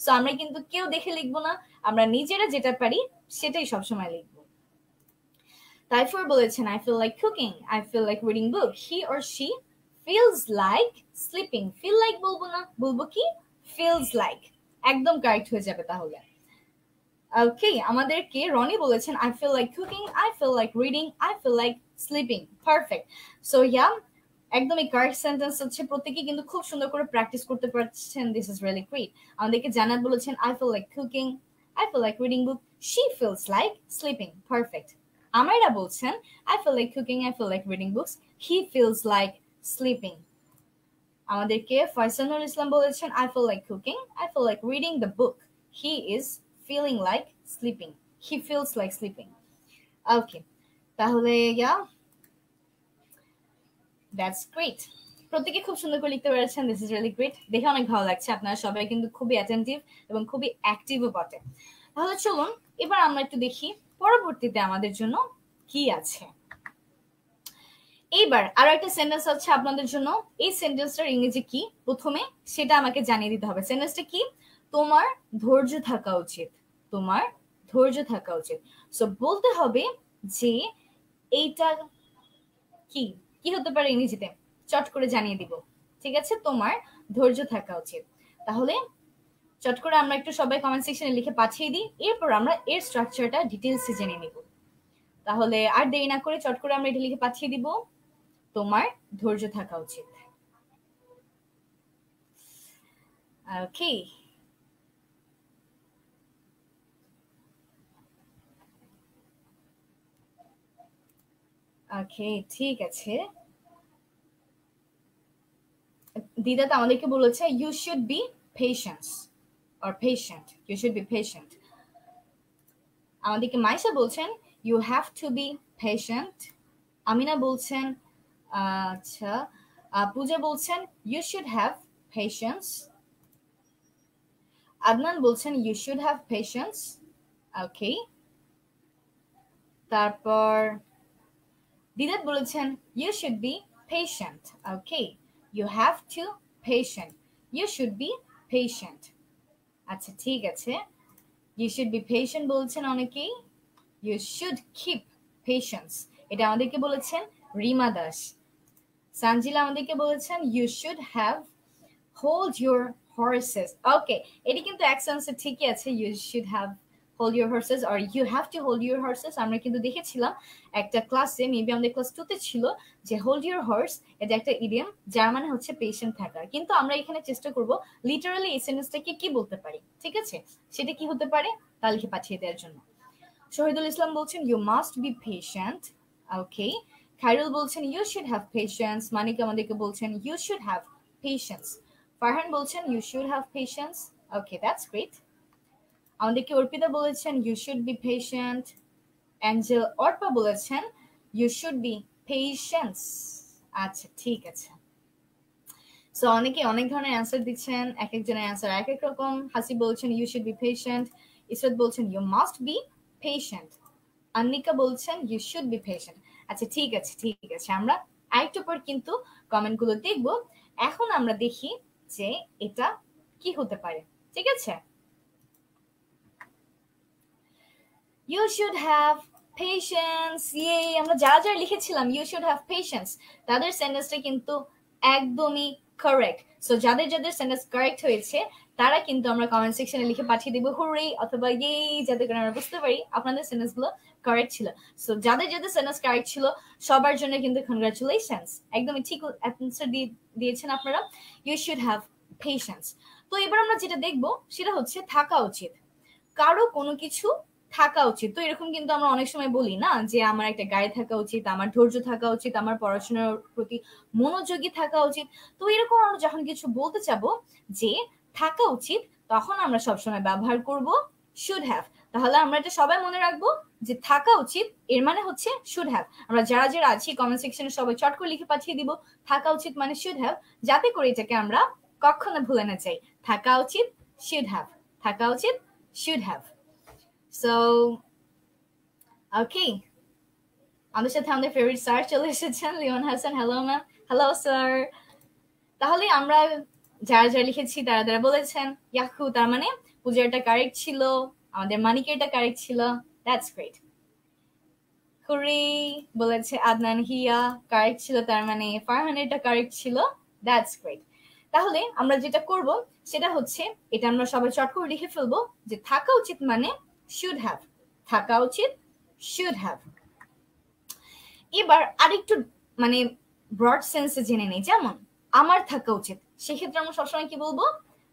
সো আমরা কিন্তু কেউ দেখে লিখবো না, আমরা নিজেরা যেটা পারি সেটাই সবসময় লিখবো। তাইফুর বলেছেন I feel like cooking, I feel like reading book, he or she feels like sleeping. feel like বলবো না, বলবো কি feels like, একদম কারেক্ট হয়ে যাবে তাহলে। ওকে, আমাদেরকে রনি বলেছেন I feel like cooking, I feel like reading, I feel like sleeping. Perfect. So yeah, একদমই কারেক্ট সেন্টেন্স হচ্ছে, প্রত্যেকে কিন্তু খুব সুন্দর করে প্র্যাকটিস করতে পারছেন, দিস ইজ রিয়েলি গ্রেট। আমাদেরকে জানাত বলেছেন I feel like cooking, I feel like reading book, she feels like sleeping. Perfect. Amaira বলছেন I feel like cooking, I feel like reading books, he feels like sleeping. আমাদেরকে ফয়সানুল ইসলাম বলেছেন I feel like cooking, I feel like reading the book, he is feeling like sleeping, he feels like sleeping. ওকে, তাহলে ইয়া, দ্যাটস গ্রেট। প্রত্যেকে খুব সুন্দর করে লিখতে পেরেছেন, দিস ইজ রিয়েলি গ্রেট। দেখে অনেক ভালো লাগছে, আপনারা সবাই কিন্তু খুবই অ্যাটেন্টিভ এবং খুবই অ্যাক্টিভও বটে। তাহলে চলুন এবার আমরা একটু দেখি পরবর্তীতে আমাদের জন্য কি আছে। এইবার আরো একটা সেন্টেন্স আছে আপনাদের জন্য। এই সেন্টেন্সটার ইংরেজি কি প্রথমে সেটা আমাকে জানিয়ে দিতে হবে। সেন্টেন্সটা কি, তোমার ধৈর্য থাকা উচিত, তোমার ধৈর্য থাকা উচিত। সো বলতে হবে যে এইটা কি, কি হতে পারে ইংরেজিতে, চট করে জানিয়ে দিব, ঠিক আছে? তোমার ধৈর্য থাকা উচিত। তাহলে চট করে আমরা একটু সবাই কমেন্ট সেকশনে লিখে পাঠিয়ে দিই, এরপর আমরা এর স্ট্রাকচারটা ডিটেইলসে জেনে নিব। তাহলে আর দেরি না করে চট করে আমরা এটা লিখে পাঠিয়ে দিব, তোমার ধৈর্য থাকা উচিত। ওকে, ওকে, ঠিক আছে। দিদা তো আমাদেরকে বলেছে you should be patience or patient, you should be patient. আমাদেরকে মাইশা বলছেন you have to be patient. Amina বলছেন, আচ্ছা, পূজা বলছেন you should have patience. Adnan বলছেন you should have patience. Okay, তারপর দিদাত বলেছেন you should be patient. Okay, you have to patient, you should be patient. আচ্ছা, ঠিক আছে, ইউ শুড বি পেশেন্ট বলছেন অনেকেই। ইউ শুড কিপ পেশেন্স, এটা আমাদেরকে বলেছেন রিমা দাস। সানজিলা আমাদেরকে বলেছেন you should have hold your horses. Okay, এটি কিন্তু অ্যাকসেন্সে ঠিকই আছে, you should have hold your horses or you have to hold your horses. আমরা কিন্তু দেখেছিলাম একটা ক্লাসে, মেবি আমাদের ক্লাস 2 তে ছিল, যে হোল্ড ইউর হর্স এটা একটা ইডিয়াম, যার মানে হচ্ছে পেশেন্ট থাকা। কিন্তু আমরা এখানে চেষ্টা করব লিটারালি এই সেন্টেন্সটাকে কি বলতে পারি, ঠিক আছে? সেটা কি হতে পারে তা লিখে পাঠিয়ে দেওয়ার জন্য। শহীদুল ইসলাম বলছেন you must be patient. Okay, Khairul বলছেন you should have patience. Manik আমাদেরকে বলছেন you should have patience. Farhan বলছেন you should have patience. Okay, that's great. আমাদেরকে অর্পিতা বলেছেন you should be patient. Angel Arpa বলেছেন ইউ শুড বি পেশেন্স। আচ্ছা, ঠিক আছে। সো অনেকে অনেক ধরনের অ্যান্সার দিচ্ছেন, এক একজনের অ্যান্সার এক এক রকম। হাসি বলছেন you should be patient. Israt বলছেন you must be patient. Annika বলছেন ইউ শুড বি পেশেন্ট। আচ্ছা, ঠিক আছে, ঠিক আছে, আমরা আরেকটু পর কিন্তু কমেন্টগুলো দেখব। এখন আমরা দেখি যে এটা কি হতে পারে, ঠিক আছে? You should have patience. ইয়ে, আমরা যারা যারা লিখেছিলাম ইউ শুড হ্যাভ পেশেন্স, তাদের সেন্টেন্সটা কিন্তু একদমই কারেক্ট। সো যাদের যাদের সেন্টেন্স কারেক্ট হয়েছে তারা কিন্তু আমরা কমেন্ট সেকশনে লিখে পাঠিয়ে দিব হুররে অথবা ইয়ে, যাতে করে আমরা বুঝতে পারি আপনাদের সেন্টেন্স গুলো কারেক্ট ছিল। সো যাদের যাদের সেন্টেন্স কারেক্ট ছিল সবার জন্য কিন্তু কনগ্রাচুলেশনস, একদমই ঠিক অ্যান্সার দিয়েছেন আপনারা। You should have patience. তো এবার আমরা যেটা দেখবো সেটা হচ্ছে থাকা উচিত, কারো কোনো কিছু থাকা উচিত। তো এরকম কিন্তু আমরা অনেক সময় বলি না যে আমার একটা গাড়ি থাকা উচিত, আমার ধৈর্য থাকা উচিত, আমার পড়াশোনার প্রতি মনোযোগী থাকা উচিত। তো এরকম আমরা যখন কিছু বলতে চাবো যে থাকা উচিত, তখন আমরা সবসময় ব্যবহার করব শুড হ্যাভ। তাহলে আমরা এটা সবাই মনে রাখবো যে থাকা উচিত এর মানে হচ্ছে শুড হ্যাভ। আমরা যারা যারা আছি কমেন্ট সেকশনে সবাই চট করে লিখে পাঠিয়ে দিব থাকা উচিত মানে শুড হ্যাভ, যাতে করে এটাকে আমরা কখনো ভুলে না যাই, থাকা উচিত should have, থাকা উচিত should have. So okay, আমাদের সাথে আমাদের ফেভারিট স্যার চলে এসেছেন, Leon Hasan. Hello ma'am. Hello sir. তাহলে আমরা যারা যারা লিখেছি তারা তারা বলেছেন ইয়াহু, তার মানে পূজারটা কারেক্ট ছিল, আমাদের মানিকেরটা কারেক্ট ছিল। That's great. হুরি বলেছে আদনান হিয়া কারেক্ট ছিল, তার মানে ফারহানেরটা কারেক্ট ছিল। That's great. তাহলে আমরা যেটা করব সেটা হচ্ছে, এটা আমরা সবাই চট করে লিখে ফেলবো যে থাকা উচিত মানে শুড হ্যাভ, থাকা উচিত শুড হ্যাভ। এবার আরেকটু মানে ব্রড সেন্সে জেনে নেই, যেমন আমার থাকা উচিত, সেক্ষেত্রে আমরা সবসময় কি বলবো?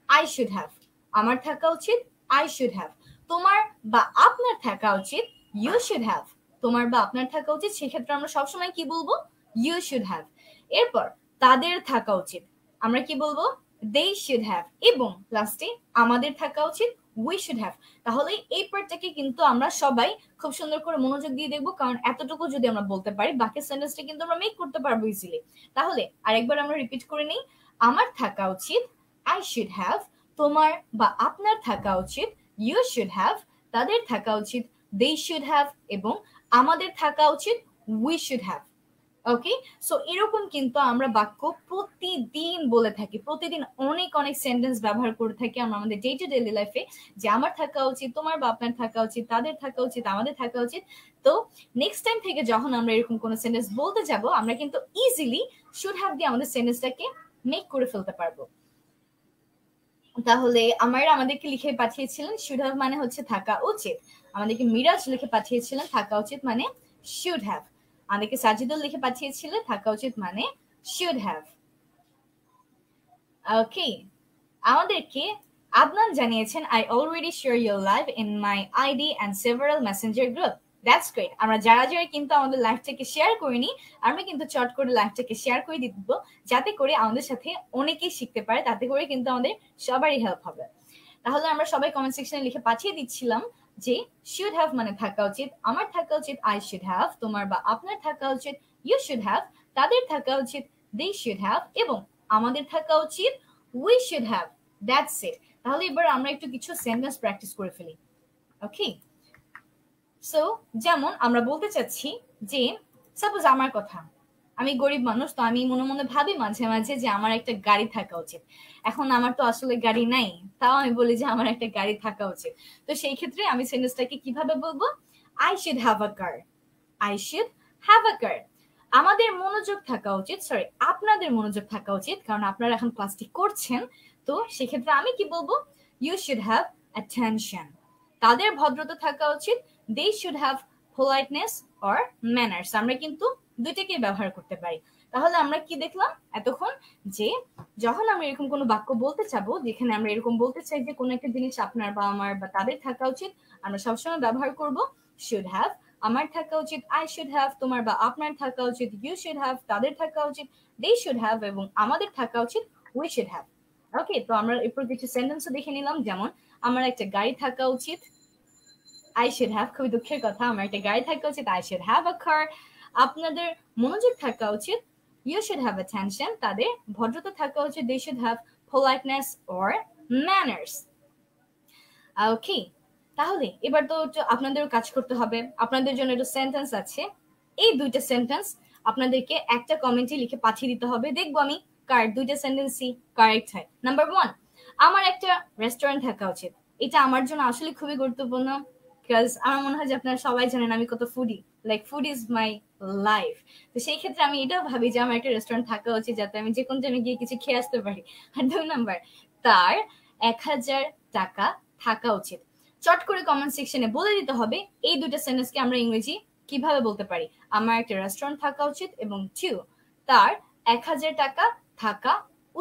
I should have. আমার থাকা উচিত আই শুড হ্যাভ। তোমার বা আপনার থাকা উচিত ইউ শুড হ্যাভ। তোমার বা আপনার থাকা উচিত, সেক্ষেত্রে আমরা সবসময় কি বলবো? You should have. এরপর তাদের থাকা উচিত, আমরা কি বলবো? They should have. এবং লাস্টে আমাদের থাকা উচিত উই শুড হ্যাভ। তাহলে এই পার্টটাকে কিন্তু আমরা সবাই খুব সুন্দর করে মনোযোগ দিয়ে দেখবো, কারণ এতটুকু যদি আমরা বলতে পারি বাকি সেন্টেন্সটা কিন্তু আমরা মেক করতে পারবো ইজিলি। তাহলে আরেকবার আমরা রিপিট করে নিই। আমার থাকা উচিত আই শুড হ্যাভ। তোমার বা আপনার থাকা উচিত ইউ শুড হ্যাভ। তাদের থাকা উচিত দে শুড হ্যাভ। এবং আমাদের থাকা উচিত we should have. Okay, so এরকম কিন্তু আমরা বাক্য প্রতিদিন বলে থাকি, প্রতিদিন অনেক অনেক সেন্টেন্স ব্যবহার করে থাকি আমরা আমাদের ডে টু ডেইলি লাইফে, যে আমার থাকা উচিত, তোমার বা আপনার থাকা উচিত, তাদের থাকা উচিত, আমাদের থাকা উচিত। তো নেক্সট টাইম থেকে যখন আমরা এরকম কোনো সেন্টেন্স বলতে যাব, আমরা কিন্তু ইজিলি শুড হ্যাভ দিয়ে আমাদের সেন্টেন্সটাকে মেক করে ফেলতে পারবো। তাহলে আমাদেরকে লিখে পাঠিয়েছিলেন শুড হ্যাভ মানে হচ্ছে থাকা উচিত। আমাদেরকে মিরাজ লিখে পাঠিয়েছিলেন থাকা উচিত মানে শুড হ্যাভ। আমাদেরকে সাজিদুল লিখে পাঠিয়েছিলেন থাকা উচিত মানে শুড হ্যাভ। ওকে, আমাদেরকে আদনান জানিয়েছেন I already share your live in my ID and several Messenger group. That's great. আমরা যারা যারা কিন্তু আমাদের লাইভটাকে শেয়ার করিনি, আমরা কিন্তু চট করে লাইভটাকে শেয়ার করে দিব, যাতে করে আমাদের সাথে অনেকেই শিখতে পারে, তাতে করে কিন্তু আমাদের সবারই হেল্প হবে। তাহলে আমরা সবাই কমেন্ট সেকশনে লিখে পাঠিয়ে দিচ্ছিলাম যে শুড হ্যাভ মানে থাকা উচিত, আমার থাকা উচিত আই শুড হ্যাভ, তোমার বা আপনার থাকা উচিত ইউ শুড হ্যাভ, তাদের থাকা উচিত দে শুড হ্যাভ, এবং আমাদের থাকা উচিত we should have. That's it. তাহলে এবার আমরা একটু কিছু সেন্টেন্স প্র্যাকটিস করে ফেলি। ওকে, সো যেমন আমরা বলতে চাচ্ছি যে সাপোজ আমার কথা, আমি গরিব মানুষ, তো আমি মনে মনে ভাবি মাঝে মাঝে যে আমার একটা গাড়ি থাকা উচিত। এখন আমার তো আসলে গাড়ি নাই, তাও আমি বলি যে আমার একটা গাড়ি থাকা উচিত। তো সেই ক্ষেত্রে আমি সেন্টেন্সটাকে কিভাবে বলবো? I should have a car. I should have a car. আমাদের মনোযোগ থাকা উচিত, সরি আপনাদের মনোযোগ থাকা উচিত, কারণ আপনারা এখন ক্লাসটি করছেন। তো সেক্ষেত্রে আমি কি বলবো? You should have attention. তাদের ভদ্রতা থাকা উচিত, they should have politeness or manners. আমরা কিন্তু দুইটাকে ব্যবহার করতে পারি। তাহলে আমরা কি দেখলাম এতক্ষণ? যে যখন আমরা এরকম কোনো বাক্য বলতে চাবো, যেখানে আমরা এরকম বলতে চাই যে কোনো একটা জিনিস আপনার বা আমার বা তাদের থাকা উচিত, আমরা সবসময় ব্যবহার করব শুড হ্যাভ। আমার থাকা উচিত আই শুড হ্যাভ, তোমার বা আপনার থাকা উচিত ইউ শুড হ্যাভ, তাদের থাকা উচিত দে শুড হ্যাভ, এবং আমাদের থাকা উচিত উই শুড হ্যাভ। ওকে, তো আমরা এরপর কিছু সেন্টেন্সও দেখে নিলাম, যেমন আমার একটা গাড়ি থাকা উচিত, আই শুড হ্যাভ। খুবই দুঃখের কথা, আমার একটা গাড়ি থাকা উচিত, আই শুড হ্যাভ আ কার। আপনাদের মনোযোগ থাকা উচিত, ইউ শুড হ্যাভ অ্যাটেনশন। তাদের ভদ্রতা থাকা উচিত, they should have politeness or manners. Okay, তাহলে এবার তো আপনাদের কাজ করতে হবে। আপনাদের জন্য একটা সেন্টেন্স আছে, এই দুইটা সেন্টেন্স আপনাদেরকে একটা কমেন্টে লিখে পাঠিয়ে দিতে হবে। দেখবো আমি কার দুইটা সেন্টেন্সই কারেক্ট হয়। নাম্বার 1, আমার একটা রেস্টুরেন্ট থাকা উচিত। এটা আমার জন্য আসলে খুবই গুরুত্বপূর্ণ, বিকজ আমার মনে হয় যে আপনারা সবাই জানেন আমি কত foodie, like food is my life. তো সেই ক্ষেত্রে আমি এটাও ভাবি যে আমার একটা রেস্টুরেন্ট থাকা উচিত, যাতে আমি যে কোনো টাইমে গিয়ে কিছু খেয়ে আসতে পারি। আর 2 নাম্বার, তার 1000 টাকা থাকা উচিত। চট করে কমেন্ট সেকশনে বলে দিতে হবে এই দুটো সেন্টেন্সকে আমরা ইংরেজি কিভাবে বলতে পারি। আমার একটা রেস্টুরেন্ট থাকা উচিত, এবং 2, তার 1000 টাকা থাকা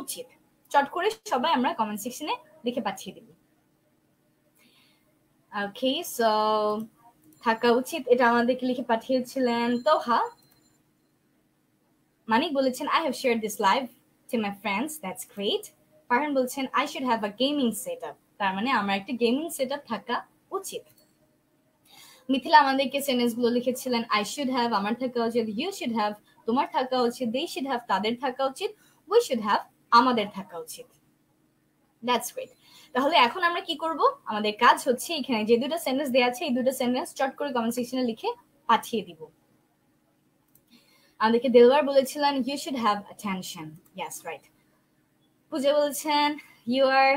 উচিত। চট করে সবাই আমরা কমেন্ট সেকশনে লিখে পাঠিয়ে দিব। ওকে, সো থাকা উচিত এটা আমাদেরকে লিখে পাঠিয়েছিলেন তোহা। মানিক বলেছেন I have shared this live to my friends, that's great. Farhan বলছেন I should have a gaming setup. তার মানে আমার একটা গেমিং সেটআপ থাকা উচিত। মিথিলা আমাদেরকে সেন্টেন্স গুলো লিখেছিলেন আই শুড হ্যাভ, আমার থাকা উচিত, ইউ শুড হ্যাভ, তোমার থাকা উচিত, দে শুড হ্যাভ, তাদের থাকা উচিত, উই শুড হ্যাভ, আমাদের থাকা উচিত। That's great. তাহলে এখন আমরা কি করব, আমাদের কাজ হচ্ছে এখানে যে দুটো সেন্টেন্স দেওয়া আছে এই দুটো সেন্টেন্স চট করে কমেন্ট সেকশনে লিখে পাঠিয়ে দিব। আমাদেরকে দেলওয়ার বলেছিলেন you should have attention, yes right. Puja বলছেন you are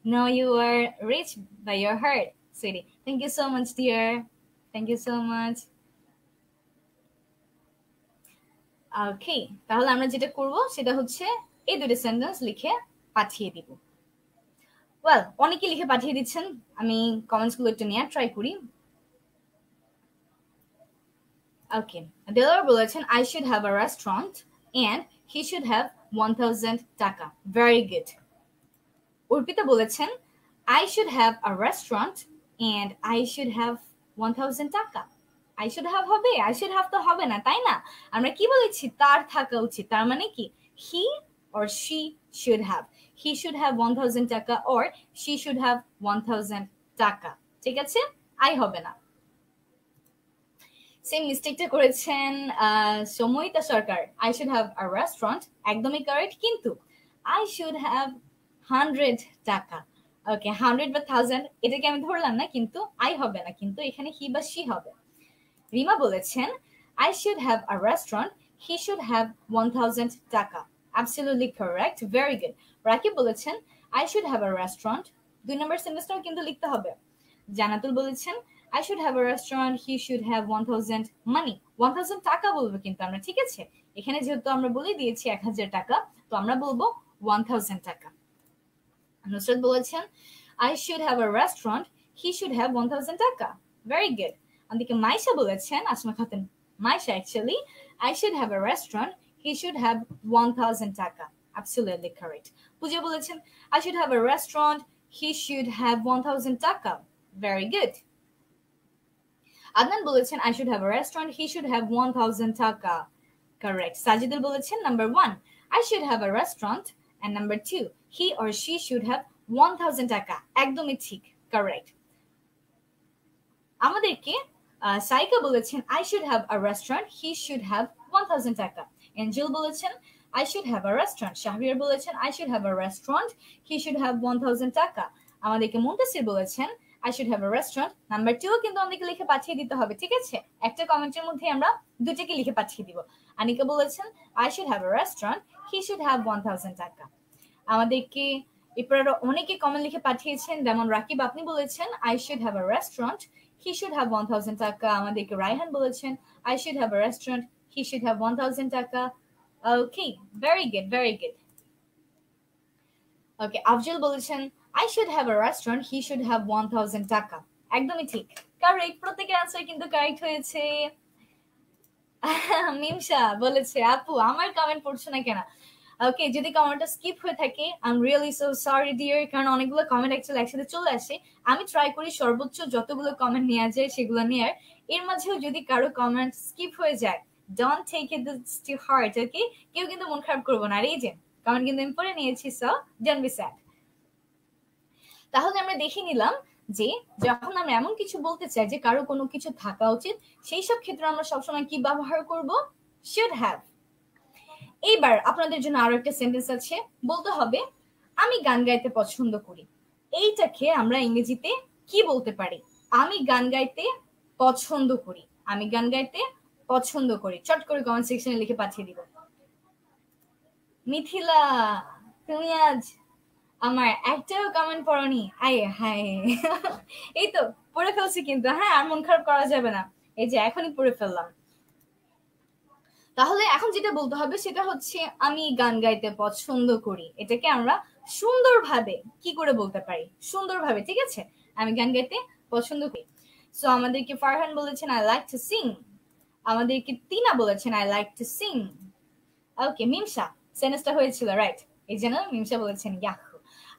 no you are rich by your heart sweetie, thank you so much dear, thank you so much. Okay, তাহলে আমরা যেটা করব সেটা হচ্ছে এই দুটো সেন্টেন্স লিখে পাঠিয়ে দিব। ওয়েল, অনেকে লিখে পাঠিয়ে দিচ্ছেন, আমি কমেন্টসগুলো একটু নেওয়ার ট্রাই করি। ওকে, দেলোয়ার বলেছেন I should have a restaurant and he should have 1000 taka, very good. Arpita বলেছেন I should have a restaurant and I should have 1000 taka. I should have হবে, আই শুড হ্যাভ তো হবে না, তাই না? আমরা কি বলেছি, তার থাকা উচিত, তার মানে কি হি or she should have, he should have 1000 টাকা or she should have 1000 টাকা, ঠিক আছে? আই হবে না। সেম মিস্টেকটা করেছেন Samayita Sarkar, I should have a restaurant, একদমই কারেক্ট, কিন্তু আই শুড হ্যাভ 100 টাকা। ওকে, 100 বা 1000 এটাকে আমি ধরলাম না, কিন্তু আই হবে না, কিন্তু এখানে হি বা শি হবে। রিমা বলেছেন I should have a restaurant, he should have 1000 টাকা, absolutely correct, very good. Rakib বলেছেন I should have a restaurant, 2 number সেন্টেন্সটাও কিন্তু লিখতে হবে। জানাতুল বলেছেন I should have a restaurant, he should have 1000 money, 1000 টাকা বলবো কিন্তু আমরা, ঠিক আছে? এখানে যেহেতু আমরা বলে দিয়েছি 1000 টাকা, তো আমরা বলবো 1000 টাকা। নুসরাত বলেছেন I should have a restaurant, he should have 1000 টাকা, very good। আমাদেরকে মাইশা বলেছেন, Asma Khatun Maisha actually, I should have a restaurant, he should have 1000 টাকা, absolutely correct। পূজা বলেছেন I should have a restaurant, he should have 1000 টাকা, very good। আদনান বলেছেন I should have a restaurant, he should have 1000 টাকা, correct। সাজিদুল বলেছেন number 1 I should have a restaurant and number 2 he or she should have 1000 টাকা, একদমই ঠিক, correct। আমাদেরকে সাইকা বলেছেন I should have a restaurant, he should have 1000 টাকা। এঞ্জেল বলেছেন I should have a restaurant। Shahriar বলেছেন I should have a restaurant, he should have 1000 টাকা। আমাদেরকে মুনতাসির বলেছেন I should have a restaurant, number 2 কিন্তু আমাদেরকে লিখে পাঠিয়ে দিতে হবে, ঠিক আছে? একটা কমেন্টের মধ্যে আমরা দুটোকে লিখে পাঠিয়ে দিব। আনিকা বলেছেন I should have a restaurant, he should have 1000 টাকা। আমাদেরকে এরপর অনেকে কমেন্ট লিখে পাঠিয়েছেন, যেমন রাকিব আপনি বলেছেন I should have a restaurant, he should have 1000 টাকা। আমাদেরকে রায়হান বলেছেন I should have a restaurant, he should have 1000 টাকা। ওকে, ভেরি গুড, ভেরি গুড। ওকে, আফজল বলেছেন I should have a restaurant, he should have 1000 টাকা, একদমই ঠিক, কারেক্ট। প্রত্যেকের আনসার কিন্তু কারেক্ট হয়েছে। মিমশা বলেছে আপু আমার কমেন্ট পড়ছো না কেন? ওকে, যদি কমেন্টটা স্কিপ হয়ে থাকে I am really so sorry dear, কারণ অনেকগুলো কমেন্ট অ্যাকচুয়ালি একসাথে চলে আসে। আমি ট্রাই করি সর্বোচ্চ যতগুলো কমেন্ট নেওয়া যায় সেগুলো নেওয়ার। এর মাঝেও যদি কারো কমেন্ট স্কিপ হয়ে যায়, don't take it to heart, okay? কেউ কিন্তু মন খারাপ করবো না। আর এই যে কমেন্ট কিন্তু আমি পড়ে নিয়েছি, সো ডোন্ট বি স্যাড। তাহলে আমরা দেখে নিলাম যে যখন আমরা এমন কিছু বলতে চাই যে কারো কোনো কিছু থাকা উচিত, সেই সব ক্ষেত্রে আমরা সবসময় কি ব্যবহার করব? Should have. এইবার আপনাদের জন্য আরো একটা সেন্টেন্স আছে, বলতে হবে আমি গান গাইতে পছন্দ করি। এইটাকে আমরা ইংরেজিতে কি বলতে পারি? আমি গান গাইতে পছন্দ করি, আমি গান গাইতে পছন্দ করি। চট করে কমেন্ট সেকশনে লিখে পাঠিয়ে দিব। মিথিলা, তুমি আজ আমার একটাও কমেন্ট পড়নি, আয় হায়। এই তো পড়ে ফেলছি কিন্তু, হ্যাঁ আর মন খারাপ করা যাবে না, এই যে এখনই পড়ে ফেললাম। তাহলে এখন যেটা বলতে হবে সেটা হচ্ছে আমি গান গাইতে পছন্দ করি। এটাকে আমরা সুন্দরভাবে কি করে বলতে পারি? সুন্দরভাবে, ঠিক আছে? আমি গান গাইতে পছন্দ করি। সো আমাদেরকে ফারহান বলেছেন আই লাইক টু সিং, আমাদেরকে তিনা বলেছেন আই লাইক টু সিং। ওকে, মিমসা সেন্টেন্সটা হয়েছিল রাইট, এই জন্য মিমসা বলেছেন Yahoo.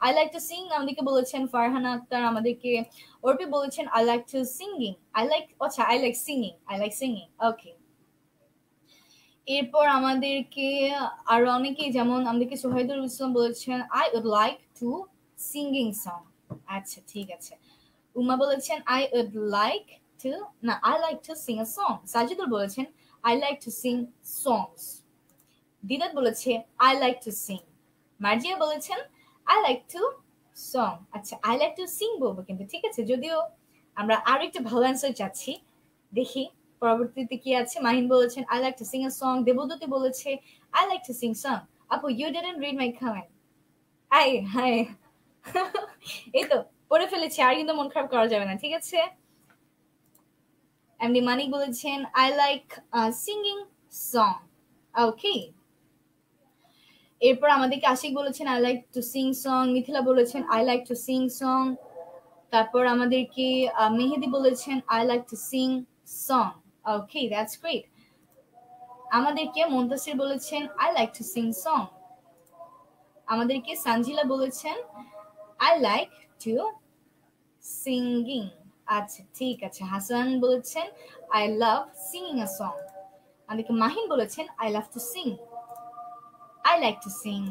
I like to sing আমাদেরকে বলেছেন ফারহানা আক্তার। আমাদেরকে অর্পি বলেছেন I like to singing, I like আচ্ছা I like singing, I like singing, ওকে। এরপর আমাদেরকে আরো অনেকেই, যেমন আমাদেরকে সোহাইদুল ইসলাম বলেছেন I would like to singing song, আচ্ছা ঠিক আছে। উমা বলেছেন I would like to না I like to sing a song। Sajidul বলেছেন I like to sing songs। দিদাত বলেছে I like to sing। Marjia বলেছেন I like to সং। আচ্ছা, আই লাইক টু সিং বলবো কিন্তু, ঠিক আছে? যদিও আমরা আরো একটু ভালো অ্যান্সার চাচ্ছি। দেখি পরবর্তীতে কি আছে। মাহিন বলেছেন I like to sing a song. Debduti বলেছে I like to sing song. আপু you didn't read my comment. আই হাই এই তো পড়ে ফেলেছি, আর কিন্তু মন খারাপ করা যাবে না, ঠিক আছে? এমডি মানিক বলেছেন I like singing song. Okay, এরপর আমাদেরকে আশিক বলেছেন I like to sing song. Mithila বলেছেন I like to sing song. তারপর আমাদেরকে মেহেদি বলেছেন I like to sing song. Okay, that's great. আমাদেরকে মুনতাসির বলেছেন I like to sing song. আমাদেরকে সানজিলা বলেছেন আই লাইক টু সিঙ্গিং। আচ্ছা ঠিক আছে। হাসান বলেছেন I love singing a song. আমাদেরকে মাহিন বলেছেন I love to Singh. I like to sing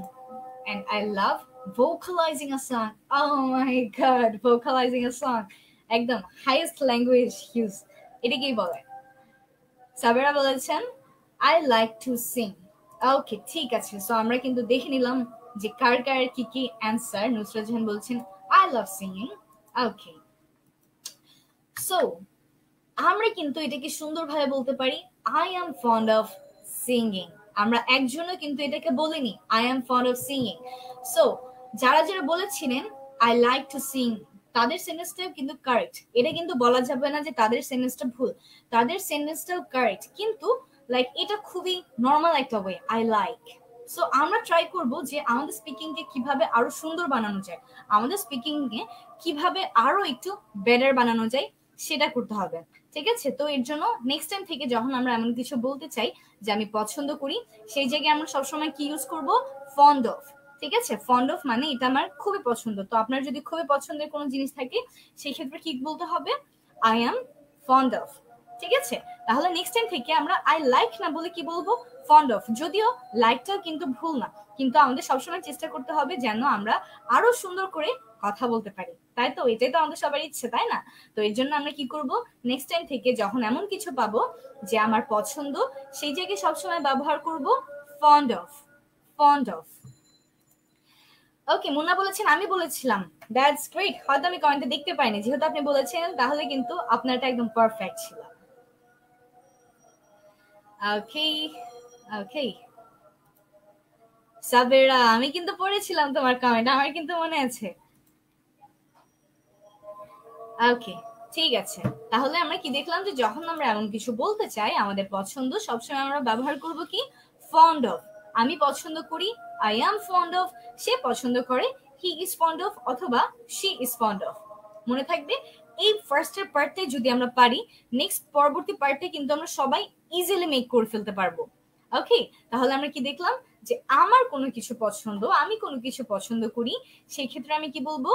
and I love vocalizing a song. Oh my god, vocalizing a song. একদম highest language use এটাকেই বলে। সাবেরা বলেছেন I like to sing. ওকে ঠিক আছে। সো আমরা কিন্তু দেখে নিলাম যে কার কার কি কি অ্যান্সার। নুসরাত জাহান বলছেন I love singing. Okay, so আমরা কিন্তু এটাকে সুন্দরভাবে বলতে পারি I am fond of singing. আমরা একজনও কিন্তু এটাকে বলিনি I am fond of singing. So যারা যারা বলেছিলেন I like to sing তাদের সেন্টেন্সটাও কিন্তু কারেক্ট। এটা কিন্তু বলা যাবে না যে তাদের সেন্টেন্সটা ভুল, তাদের সেন্টেন্সটাও কারেক্ট, কিন্তু লাইক এটা খুবই নর্মাল একটা ওয়ে I like. সো আমরা ট্রাই করব যে আমাদের স্পিকিংকে কিভাবে আরো সুন্দর বানানো যায়, আমাদের স্পিকিংকে কিভাবে আরো একটু বেটার বানানো যায় সেটা করতে হবে, ঠিক আছে? তো এর জন্য নেক্সট টাইম থেকে যখন আমরা এমন কিছু বলতে চাই যে আমি পছন্দ করি, সেই জায়গায় আমরা সবসময় কি ইউজ করব? Fond of. ঠিক আছে, ফন্ড অফ মানে এটা আমার খুবই পছন্দ। তো আপনার যদি খুবই পছন্দের কোনো জিনিস থাকে সেই ক্ষেত্রে কি বলতে হবে? I am fond of. ঠিক আছে, তাহলে নেক্সট টাইম থেকে আমরা আই লাইক না বলে কি বলবো? Fond of. যদিও লাইকটাও কিন্তু ভুল না, কিন্তু আমাদের সবসময় চেষ্টা করতে হবে যেন আমরা আরো সুন্দর করে কথা বলতে পারি, তাই তো? এটাই তো আমাদের সবার ইচ্ছে, তাই না? তো এর জন্য আমরা কি করব? নেক্সট টাইম থেকে যখন এমন কিছু পাবো যে আমার পছন্দ, সেই জায়গায় সবসময় ব্যবহার করব fond of. Fond of. Okay, Munna বলেছেন আমি বলেছিলাম। That's great. হয়তো আমি কমেন্টে দেখতে পাইনি, যেহেতু আপনি বলেছেন তাহলে কিন্তু আপনারটা একদম পারফেক্ট ছিল। ওকে ওকে সাবেরা, আমি কিন্তু পড়েছিলাম তোমার কমেন্ট, আমার কিন্তু মনে আছে। ওকে ঠিক আছে, তাহলে আমরা কি দেখলাম যে যখন আমরা এমন কিছু বলতে চাই আমাদের পছন্দ, সবসময় আমরা ব্যবহার করব কি? Fond of. আমি পছন্দ করি আই অ্যাম ফন্ড অফ, সে পছন্দ করে হি ইজ ফন্ড অফ অথবা শি ইজ ফন্ড অফ। মনে থাকবে এই ফার্স্টের পার্টে যদি আমরা পারি, নেক্সট পরবর্তী পার্টে কিন্তু আমরা সবাই ইজিলি মেক করে ফেলতে পারবো। ওকে, তাহলে আমরা কি দেখলাম যে আমার কোনো কিছু পছন্দ, আমি কোনো কিছু পছন্দ করি, সেই ক্ষেত্রে আমি কি বলবো?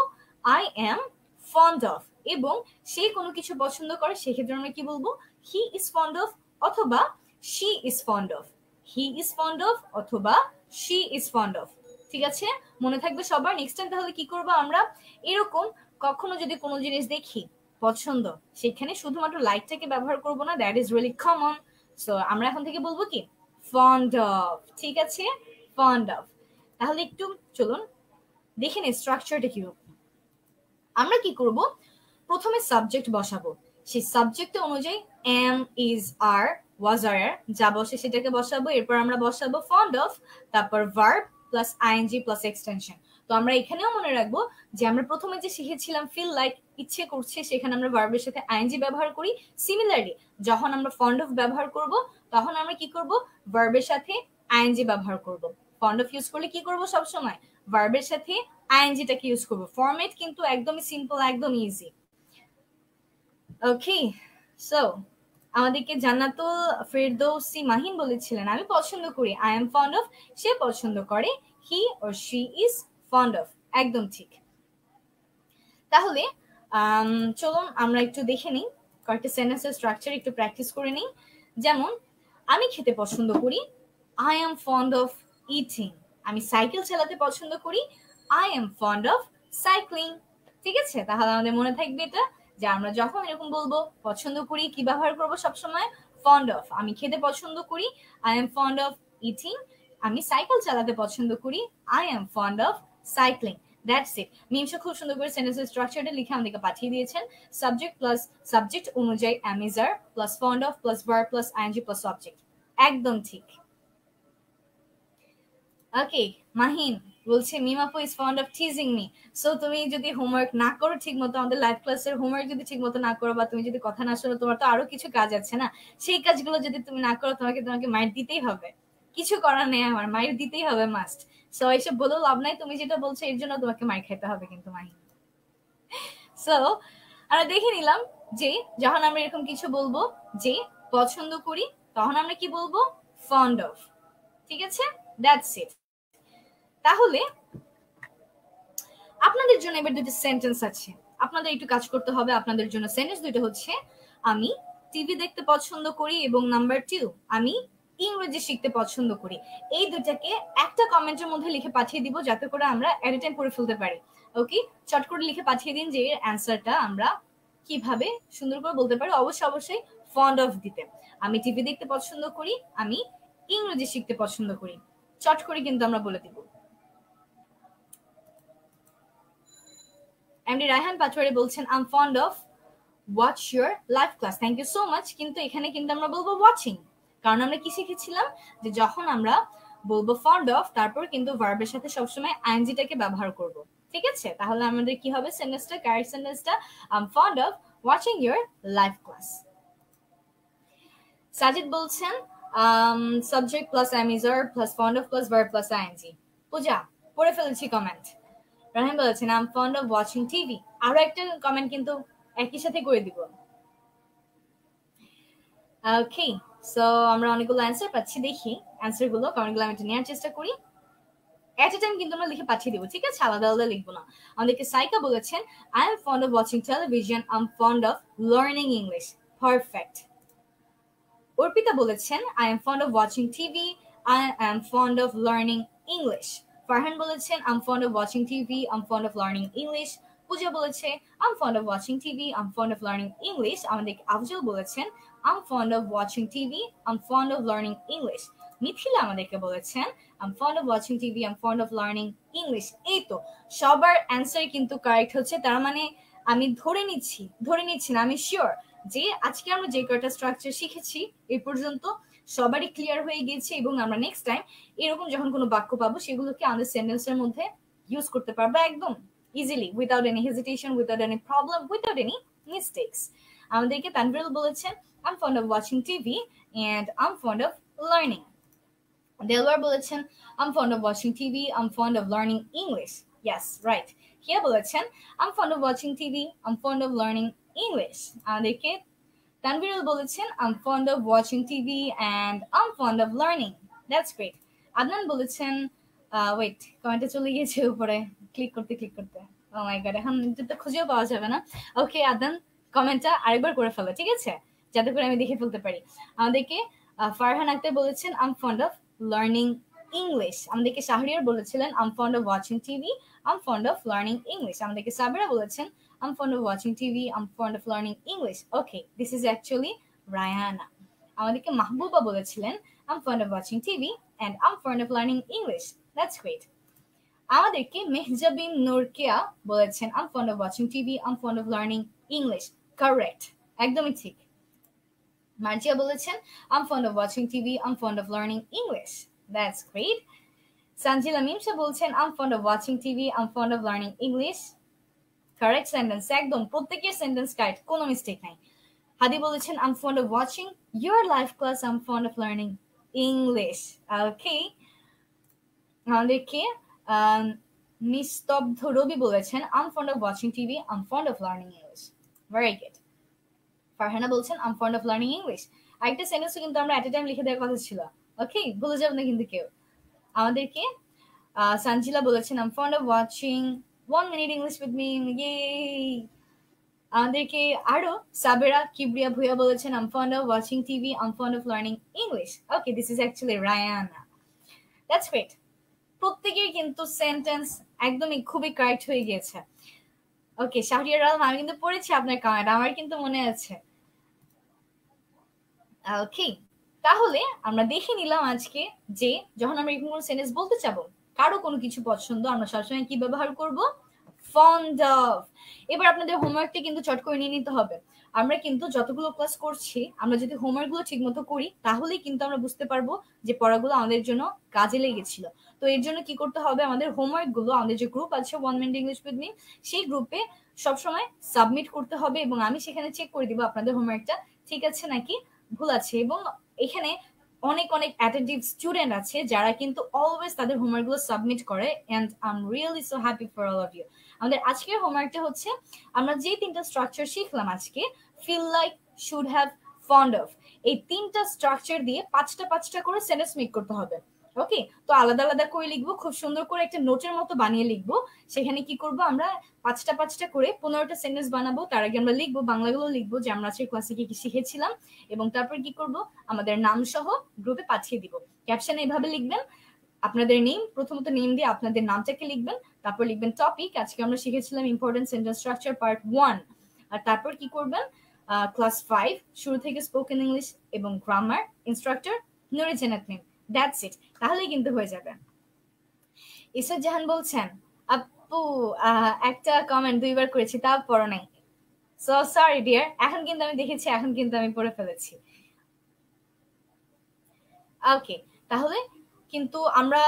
I am fond of. এবং সে কোনো কিছু পছন্দ করে, সেক্ষেত্রে আমরা কি বলবো? হি ইজ ফন্ড অফ অথবা she is fond of. He is fond of অথবা শি ইজ ফন্ড অফ। ঠিক আছে, মনে থাকবে সবার। নেক্সট টাইম তাহলে কি করবো আমরা? এরকম কখনো যদি কোনো জিনিস দেখি পছন্দ, সেখানে শুধুমাত্র লাইকটাকে ব্যবহার করব না, that is really common. So আমরা এখন থেকে বলবো কি? Fond of. ঠিক আছে, ফন্ড অফ। তাহলে একটু চলুন দেখে নিই স্ট্রাকচারটা কিরকম। আমরা কি করব? প্রথমে সাবজেক্ট বসাবো, সেই সাবজেক্ট অনুযায়ী এম, ইজ, আর, ওয়াজ, আর যা বসে সেটাকে বসাবো। এরপর আমরা বসাবো ফন্ড অফ, তারপর verb plus ING plus extension. তো আমরা এখানেও মনে রাখবো যে আমরা প্রথমে যে শিখেছিলাম ফিল লাইক, ইচ্ছে করছে, সেখানে আমরা ভার্বের সাথে আইএনজি ব্যবহার করি। সিমিলারলি যখন আমরা ফন্ড অফ ব্যবহার করব, তখন আমরা কি করব? ভার্বের সাথে আইএনজি ব্যবহার করব। ফন্ড অফ ইউজ করলে কি করব? সবসময় ভার্বের সাথে আইএনজিটাকে ইউজ করব। ফরম্যাট কিন্তু একদমই সিম্পল, একদম ইজি। ওকে, সো আমাদেরকে জান্নাতুল ফেরদৌসি মাহিন বলেছিলেন আমি পছন্দ করি আই এম ফন্ড অফ, সে পছন্দ করে হি or she is fond of. একদম ঠিক। তাহলে চলুন আমরা একটু দেখে নিই কয়েকটা সেন্টেন্সের স্ট্রাকচার, একটু প্র্যাকটিস করে নিই। যেমন আমি খেতে পছন্দ করি I am fond of eating. আমি সাইকেল চালাতে পছন্দ করি I am fond of cycling. ঠিক আছে, তাহলে আমাদের মনে থাকবে এটা যে আমরা যখন এরকম বলবো পছন্দ করি, কি ব্যবহার করবো সবসময়? Fond of. আমি খেতে পছন্দ করি I am fond of eating. আমি সাইকেল চালাতে পছন্দ করি I am fond of cycling. That's it. Mimsa খুব সুন্দর করে সেন্টেন্সের স্ট্রাকচারটা লিখে আমাদেরকে পাঠিয়ে দিয়েছেন। সাবজেক্ট প্লাস সাবজেক্ট অনুযায়ী am is are plus fond of plus verb plus ING plus object, একদম ঠিক। ওকে, মাহিন বলছে মিম আপু is fond of teasing me. So তুমি যদি হোমওয়ার্ক না করো ঠিক মতো, আমাদের লাইভ ক্লাসের হোমওয়ার্ক যদি ঠিক মতো না করো, বা তুমি যদি কথা না শোনো, তোমার তো আরো কিছু কাজ আছে না, সেই কাজগুলো যদি তুমি না করো, তোমাকে তোমাকে মাইর দিতেই হবে। কিছু করার নেই, আমার মাইর দিতেই হবে মাস্ট। সো এসব বলেও লাভ নাই, তুমি যেটা বলছো এর জন্য তোমাকে মাইর খাইতে হবে কিন্তু মাহিন। সো আমরা দেখে নিলাম যে যখন আমরা এরকম কিছু বলবো যে পছন্দ করি, তখন আমরা কি বলবো? Fond of. ঠিক আছে, দ্যাটস ইট। তাহলে আপনাদের জন্য এবার দুটো সেন্টেন্স আছে, আপনাদের একটু কাজ করতে হবে। আপনাদের জন্য সেন্টেন্স দুটো হচ্ছে, আমি টিভি দেখতে পছন্দ করি, এবং নাম্বার 2, আমি ইংরেজি শিখতে পছন্দ করি। এই দুটাকে একটা কমেন্টের মধ্যে লিখে পাঠিয়ে দিব, যাতে করে আমরা এট এ টাইম পড়ে ফেলতে পারি। ওকে, চট করে লিখে পাঠিয়ে দিন যে এর অ্যান্সারটা আমরা কিভাবে সুন্দর করে বলতে পারি। অবশ্যই অবশ্যই ফন্ড অফ দিতে। আমি টিভি দেখতে পছন্দ করি, আমি ইংরেজি শিখতে পছন্দ করি, চট করে কিন্তু আমরা বলে দিব। এমডি রায়হান পাটোয়ারি বলছেন I am fond of watch your live class. Thank you so much. কিন্তু এখানে কিন্তু আমরা বলবো ওয়াচিং, কারণ আমরা কি শিখেছিলাম যে যখন আমরা বলবো ফন্ড অফ, তারপর কিন্তু ভার্বের সাথে সবসময় আইএনজিটাকে ব্যবহার করব। ঠিক আছে, তাহলে আমাদের কি হবে সেন্টেন্সটা, কারেক্ট সেন্টেন্সটা I am fond of watching your live class. Sajid বলছেন subject plus am is are plus fond of plus verb plus ING. Puja পড়ে ফেলেছি কমেন্ট। রাহিম বলেছেন I am fond of watching TV. আরো একটা কমেন্ট কিন্তু একই সাথে করে দিব। ওকে, সো আমরা অনেকগুলো অ্যান্সার পাচ্ছি, দেখি অ্যান্সার গুলো, কমেন্টগুলো আমি একটু নেওয়ার চেষ্টা করি। এট এ টাইম কিন্তু আমরা লিখে পাঠিয়ে দিব, ঠিক আছে, আলাদা আলাদা লিখবো না। আমাদেরকে সাইকা বলেছেন I am fond of watching television, I am fond of learning English. Perfect. Arpita বলেছেন I am fond of watching TV, I am fond of learning English. Farhan বলেছেন I am fond of watching TV, I am fond of learning English. Puja বলেছে I am fond of watching TV, I am fond of learning English. আমাদের আফজল বলেছেন I am fond of watching TV, I am fond of learning English. Mithila আমাদেরকে বলেছেন I am fond of watching TV, I am fond of learning English. এই তো সবার অ্যান্সার কিন্তু কারেক্ট হচ্ছে। তার মানে আমি ধরে নিচ্ছি না, আমি শিওর যে আজকে আমরা যে কয়টা স্ট্রাকচার শিখেছি এই পর্যন্ত সবারই ক্লিয়ার হয়ে গিয়েছে, এবং আমরা নেক্সট টাইম এরকম যখন কোনো বাক্য পাবো সেগুলোকে আমাদের সেন্টেন্সের মধ্যে ইউজ করতে পারবো একদম easily, without any hesitation, without any problem, without any mistakes. আমাদেরকে তানভীরুল বলেছেন I am fond of watching TV and I am fond of learning. Delwar বলেছেন I am fond of watching TV, I am fond of learning English. Yes, right. Hiya বলেছেন I am fond of watching TV, I am fond of learning English. আমাদেরকে তানভীরুল বলেছেন I'm fond of watching TV and I'm fond of learning. That's great. Adnan বলেছেন ওয়েট, কমেন্টে চলে গিয়েছে উপরে, ক্লিক করতে ও মাই গড, এখন তো খুঁজেও পাওয়া যাবে না। ওকে আদনান, কমেন্টটা আরেকবার করে ফেলো, ঠিক আছে, যাতে করে আমি দেখে ফেলতে পারি। আমাদেরকে ফারহান আক্তার বলেছেন I'm fond of learning English. আমাদেরকে শাহরিয়ার বলেছিলেন I'm fond of watching TV, I'm fond of learning English. আমাদেরকে সাবিরা বলেছেন I'm fond of watching TV, I'm fond of learning English. Okay, this is actually Rihanna. আমাদেরকে মাহবুবা বলেছিলেন I'm fond of watching TV and I'm fond of learning English. That's great. আমাদেরকে মেহজাবিন নূরকিয়া বলেছেন I'm fond of watching TV, I'm fond of learning English. Correct. একদমই ঠিক। মার্জিয়া বলেছেন I'm fond of watching TV, I'm fond of learning English. That's great. Sanjila মিমসা বলছেন I'm fond of watching TV, I'm fond of learning English. Correct sentence, একদম প্রত্যেকের সেন্টেন্স কারেক্ট, কোনো মিস্টেক নাই। হাদি বলেছেন I'm fond of watching your live class, I'm fond of learning English. ওকে, আমাদেরকে নিস্তব্ধ রবি বলেছেন I'm fond of watching TV, I'm fond of learning English. Very good. Farhana বলছেন I'm fond of learning English. আরেকটা সেন্টেন্সও কিন্তু আমরা এট এ টাইম লিখে দেওয়ার কথা ছিল, ওকে, ভুলে যাবেন না কিন্তু কেউ। আমাদেরকে সানজিলা বলেছেন I'm fond of watching 1 minute English with me. Yay! আমাদেরকে আরো সাবেরা কিবরিয়া ভুয়া বলেছেন I'm fond of watching TV, I'm fond of learning English. Okay, this is actually Rihanna. That's great. প্রত্যেকের কিন্তু সেন্টেন্স একদমই খুবই কারেক্ট হয়ে গিয়েছে। ওকে, শাহরিয়ার আলম, আমি কিন্তু পড়েছি আপনার কমেন্ট, আমার কিন্তু মনে আছে। ওকে, তাহলে আমরা দেখে নিলাম আজকে যে যখন আমরা এরকম কোনো সেন্টেন্স বলতে চাবো, কারো কোনো কিছু পছন্দ আমরা সবসময় কি ব্যবহার করব? Fond of. এবার আপনাদের হোমওয়ার্কটা কিন্তু চট করে নিয়ে নিতে হবে। আমরা কিন্তু যতগুলো ক্লাস করছি আমরা যদি হোমওয়ার্কগুলো ঠিক মতো করি তাহলেই কিন্তু আমরা বুঝতে পারবো যে পড়াগুলো আমাদের জন্য কাজে লেগেছিল। তো এর জন্য কি করতে হবে, আমাদের হোমওয়ার্কগুলো আমাদের যে গ্রুপ আছে 1 মিনিট ইংলিশ উইথ মি, সেই গ্রুপে সবসময় সাবমিট করতে হবে এবং আমি সেখানে চেক করে দিব আপনাদের হোমওয়ার্কটা ঠিক আছে নাকি ভুল আছে। এবং এখানে অনেক অনেক অ্যাটেন্টিভ স্টুডেন্ট আছে যারা কিন্তু অলওয়েজ তাদের হোমওয়ার্কগুলো সাবমিট করে, and I am really so happy for all of you. আমাদের আজকের হোমওয়ার্কটা হচ্ছে আমরা যে তিনটা স্ট্রাকচার শিখলাম আজকে, feel like, should have, fond of, এই তিনটা স্ট্রাকচার দিয়ে পাঁচটা পাঁচটা করে সেন্টেন্স মেক করতে হবে। ওকে, তো আলাদা আলাদা করে লিখবো, খুব সুন্দর করে একটা নোটের মতো বানিয়ে লিখবো। সেখানে কি করব, আমরা পাঁচটা পাঁচটা করে 15টা সেন্টেন্স বানাবো। তার আগে আমরা লিখবো, বাংলাগুলো লিখবো যে আমরা আজকে ক্লাসে কি কি শিখেছিলাম, এবং তারপর কি করব, আমাদের নাম সহ গ্রুপে পাঠিয়ে দিব। ক্যাপশনে এভাবে লিখবেন, আপনাদের নেম, প্রথমত নেম দিয়ে আপনাদের নামটাকে লিখবেন, তারপর লিখবেন টপিক, আজকে আমরা শিখেছিলাম ইম্পর্টেন্ট সেন্টেন্স স্ট্রাকচার পার্ট 1। আর তারপর কি করবেন, ক্লাস 5 শুরু থেকে স্পোকেন ইংলিশ এবং গ্রামার, ইনস্ট্রাক্টর নুরে জান্নাত মিম। দ্যাটস ইট, তাহলেই কিন্তু হয়ে যাবে। ইসরাত জাহান বলছেন, আপু একটা কমেন্ট দুইবার করেছি তাও পড়ো নাই, সো সরি ডিয়ার। এখন কিন্তু আমি দেখেছি, এখন কিন্তু আমি পড়ে ফেলেছি। ওকে, তাহলে কিন্তু আমরা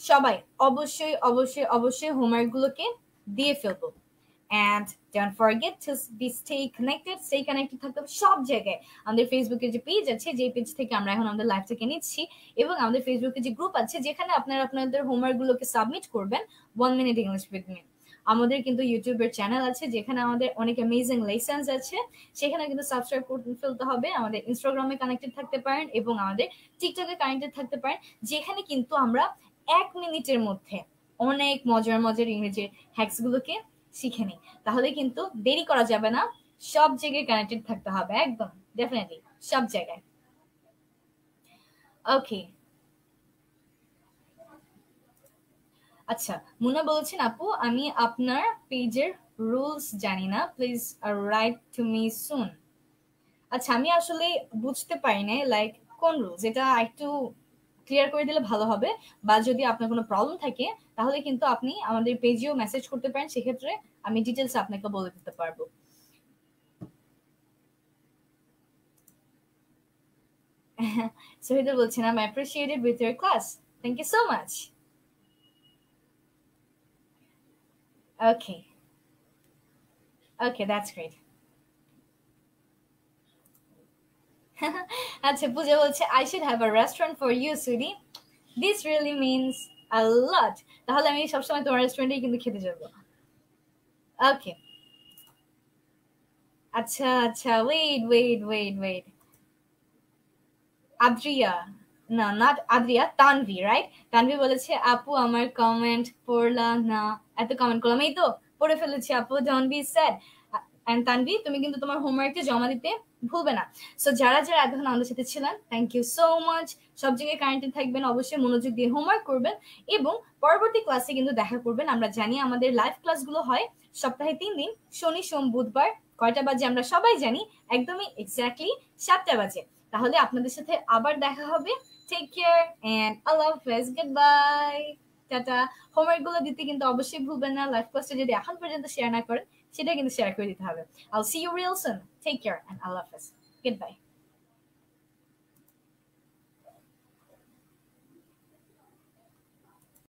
সবাই অবশ্যই অবশ্যই অবশ্যই হোমওয়ার্ক গুলোকে দিয়ে ফেলবো। And don't forget to stay connected, থাকতে হবে সব জায়গায়। আমাদের ফেসবুকের যে পেজ আছে, যে পেজ থেকে আমরা এখন আমাদের লাইভটাকে নিচ্ছি, এবং আমাদের ফেসবুকে যে গ্রুপ আছে যেখানে আপনারা আপনাদের হোমওয়ার্ক গুলোকে সাবমিট করবেন 1 মিনিট ইংলিশ উইথ মি। আমাদের কিন্তু ইউটিউবের চ্যানেল আছে যেখানে আমাদের অনেক অ্যামেজিং লেসন্স আছে, সেখানে কিন্তু সাবস্ক্রাইব করে ফেলতে হবে। আমাদের ইনস্টাগ্রামে কানেক্টেড থাকতে পারেন এবং আমাদের টিকটকে কানেক্টেড থাকতে পারেন, যেখানে কিন্তু আমরা 1 মিনিটের মধ্যে অনেক মজার মজার ইংরেজি হ্যাকস গুলোকে শিখে নিই। তাহলে কিন্তু দেরি করা যাবে না, সব জায়গায় কানেক্টেড থাকতে হবে, একদম ডেফিনেটলি সব জায়গায়। ওকে, আচ্ছা, মুনা বলছেন, আপু আমি আপনার পেজের রুলস জানি না, please write to me soon. আচ্ছা, আমি আসলে বুঝতে পারি না লাইক কোন রুলস, এটা একটু ক্লিয়ার করে দিলে ভালো হবে। বা যদি আপনার কোনো প্রবলেম থাকে তাহলে কিন্তু আপনি আমাদের পেজেও মেসেজ করতে পারেন, সেক্ষেত্রে আমি ডিটেলস আপনাকে বলে দিতে পারবো। শহীদুল বলছেন, I'm appreciated with your class. Thank you so much. Okay. Okay, that's great. আচ্ছা, পূজা বলছে, I should have a restaurant for you, sweetie. This really means a lot. তাহলে আমি সবসময় তোমার রেস্টুরেন্টেই কিন্তু খেতে যাবো। ওকে, আচ্ছা আচ্ছা, ওয়েট। আদ্রিয়া, না নট আদ্রিয়া, তানভি, রাইট? তানভি বলেছে, আপু আমার কমেন্ট পড়লাম না, এত কমেন্ট করলাম, এই তো পড়ে ফেলেছি আপু, don't be sad. And Tanvi, তুমি কিন্তু তোমার হোমওয়ার্কটা জমা দিতে ভুলবে না। সো যারা যারা এতক্ষণ আমাদের সাথে ছিলেন, থ্যাংক ইউ সো মাচ। সব জায়গায় কারেন্টেড থাকবেন, অবশ্যই মনোযোগ দিয়ে হোমওয়ার্ক করবেন, এবং পরবর্তী ক্লাসে কিন্তু দেখা করবেন। আমরা জানি আমাদের লাইভ ক্লাসগুলো হয় সপ্তাহে 3 দিন, শনি সোম বুধবার। কয়টা বাজে আমরা সবাই জানি, একদমই এক্স্যাক্টলি 7টা বাজে। তাহলে আপনাদের সাথে আবার দেখা হবে। টেক কেয়ার এন্ড আল্লাহ হাফেজ, গুড বাই, টাটা। হোমওয়ার্ক গুলো দিতে কিন্তু অবশ্যই ভুলবেন না। লাইভ ক্লাসটা যদি এখন পর্যন্ত শেয়ার না করেন, সেটা কিন্তু শেয়ার করে দিতে হবে। I'll see you real soon. Take care and আল্লাহ হাফেজ, গুড বাই।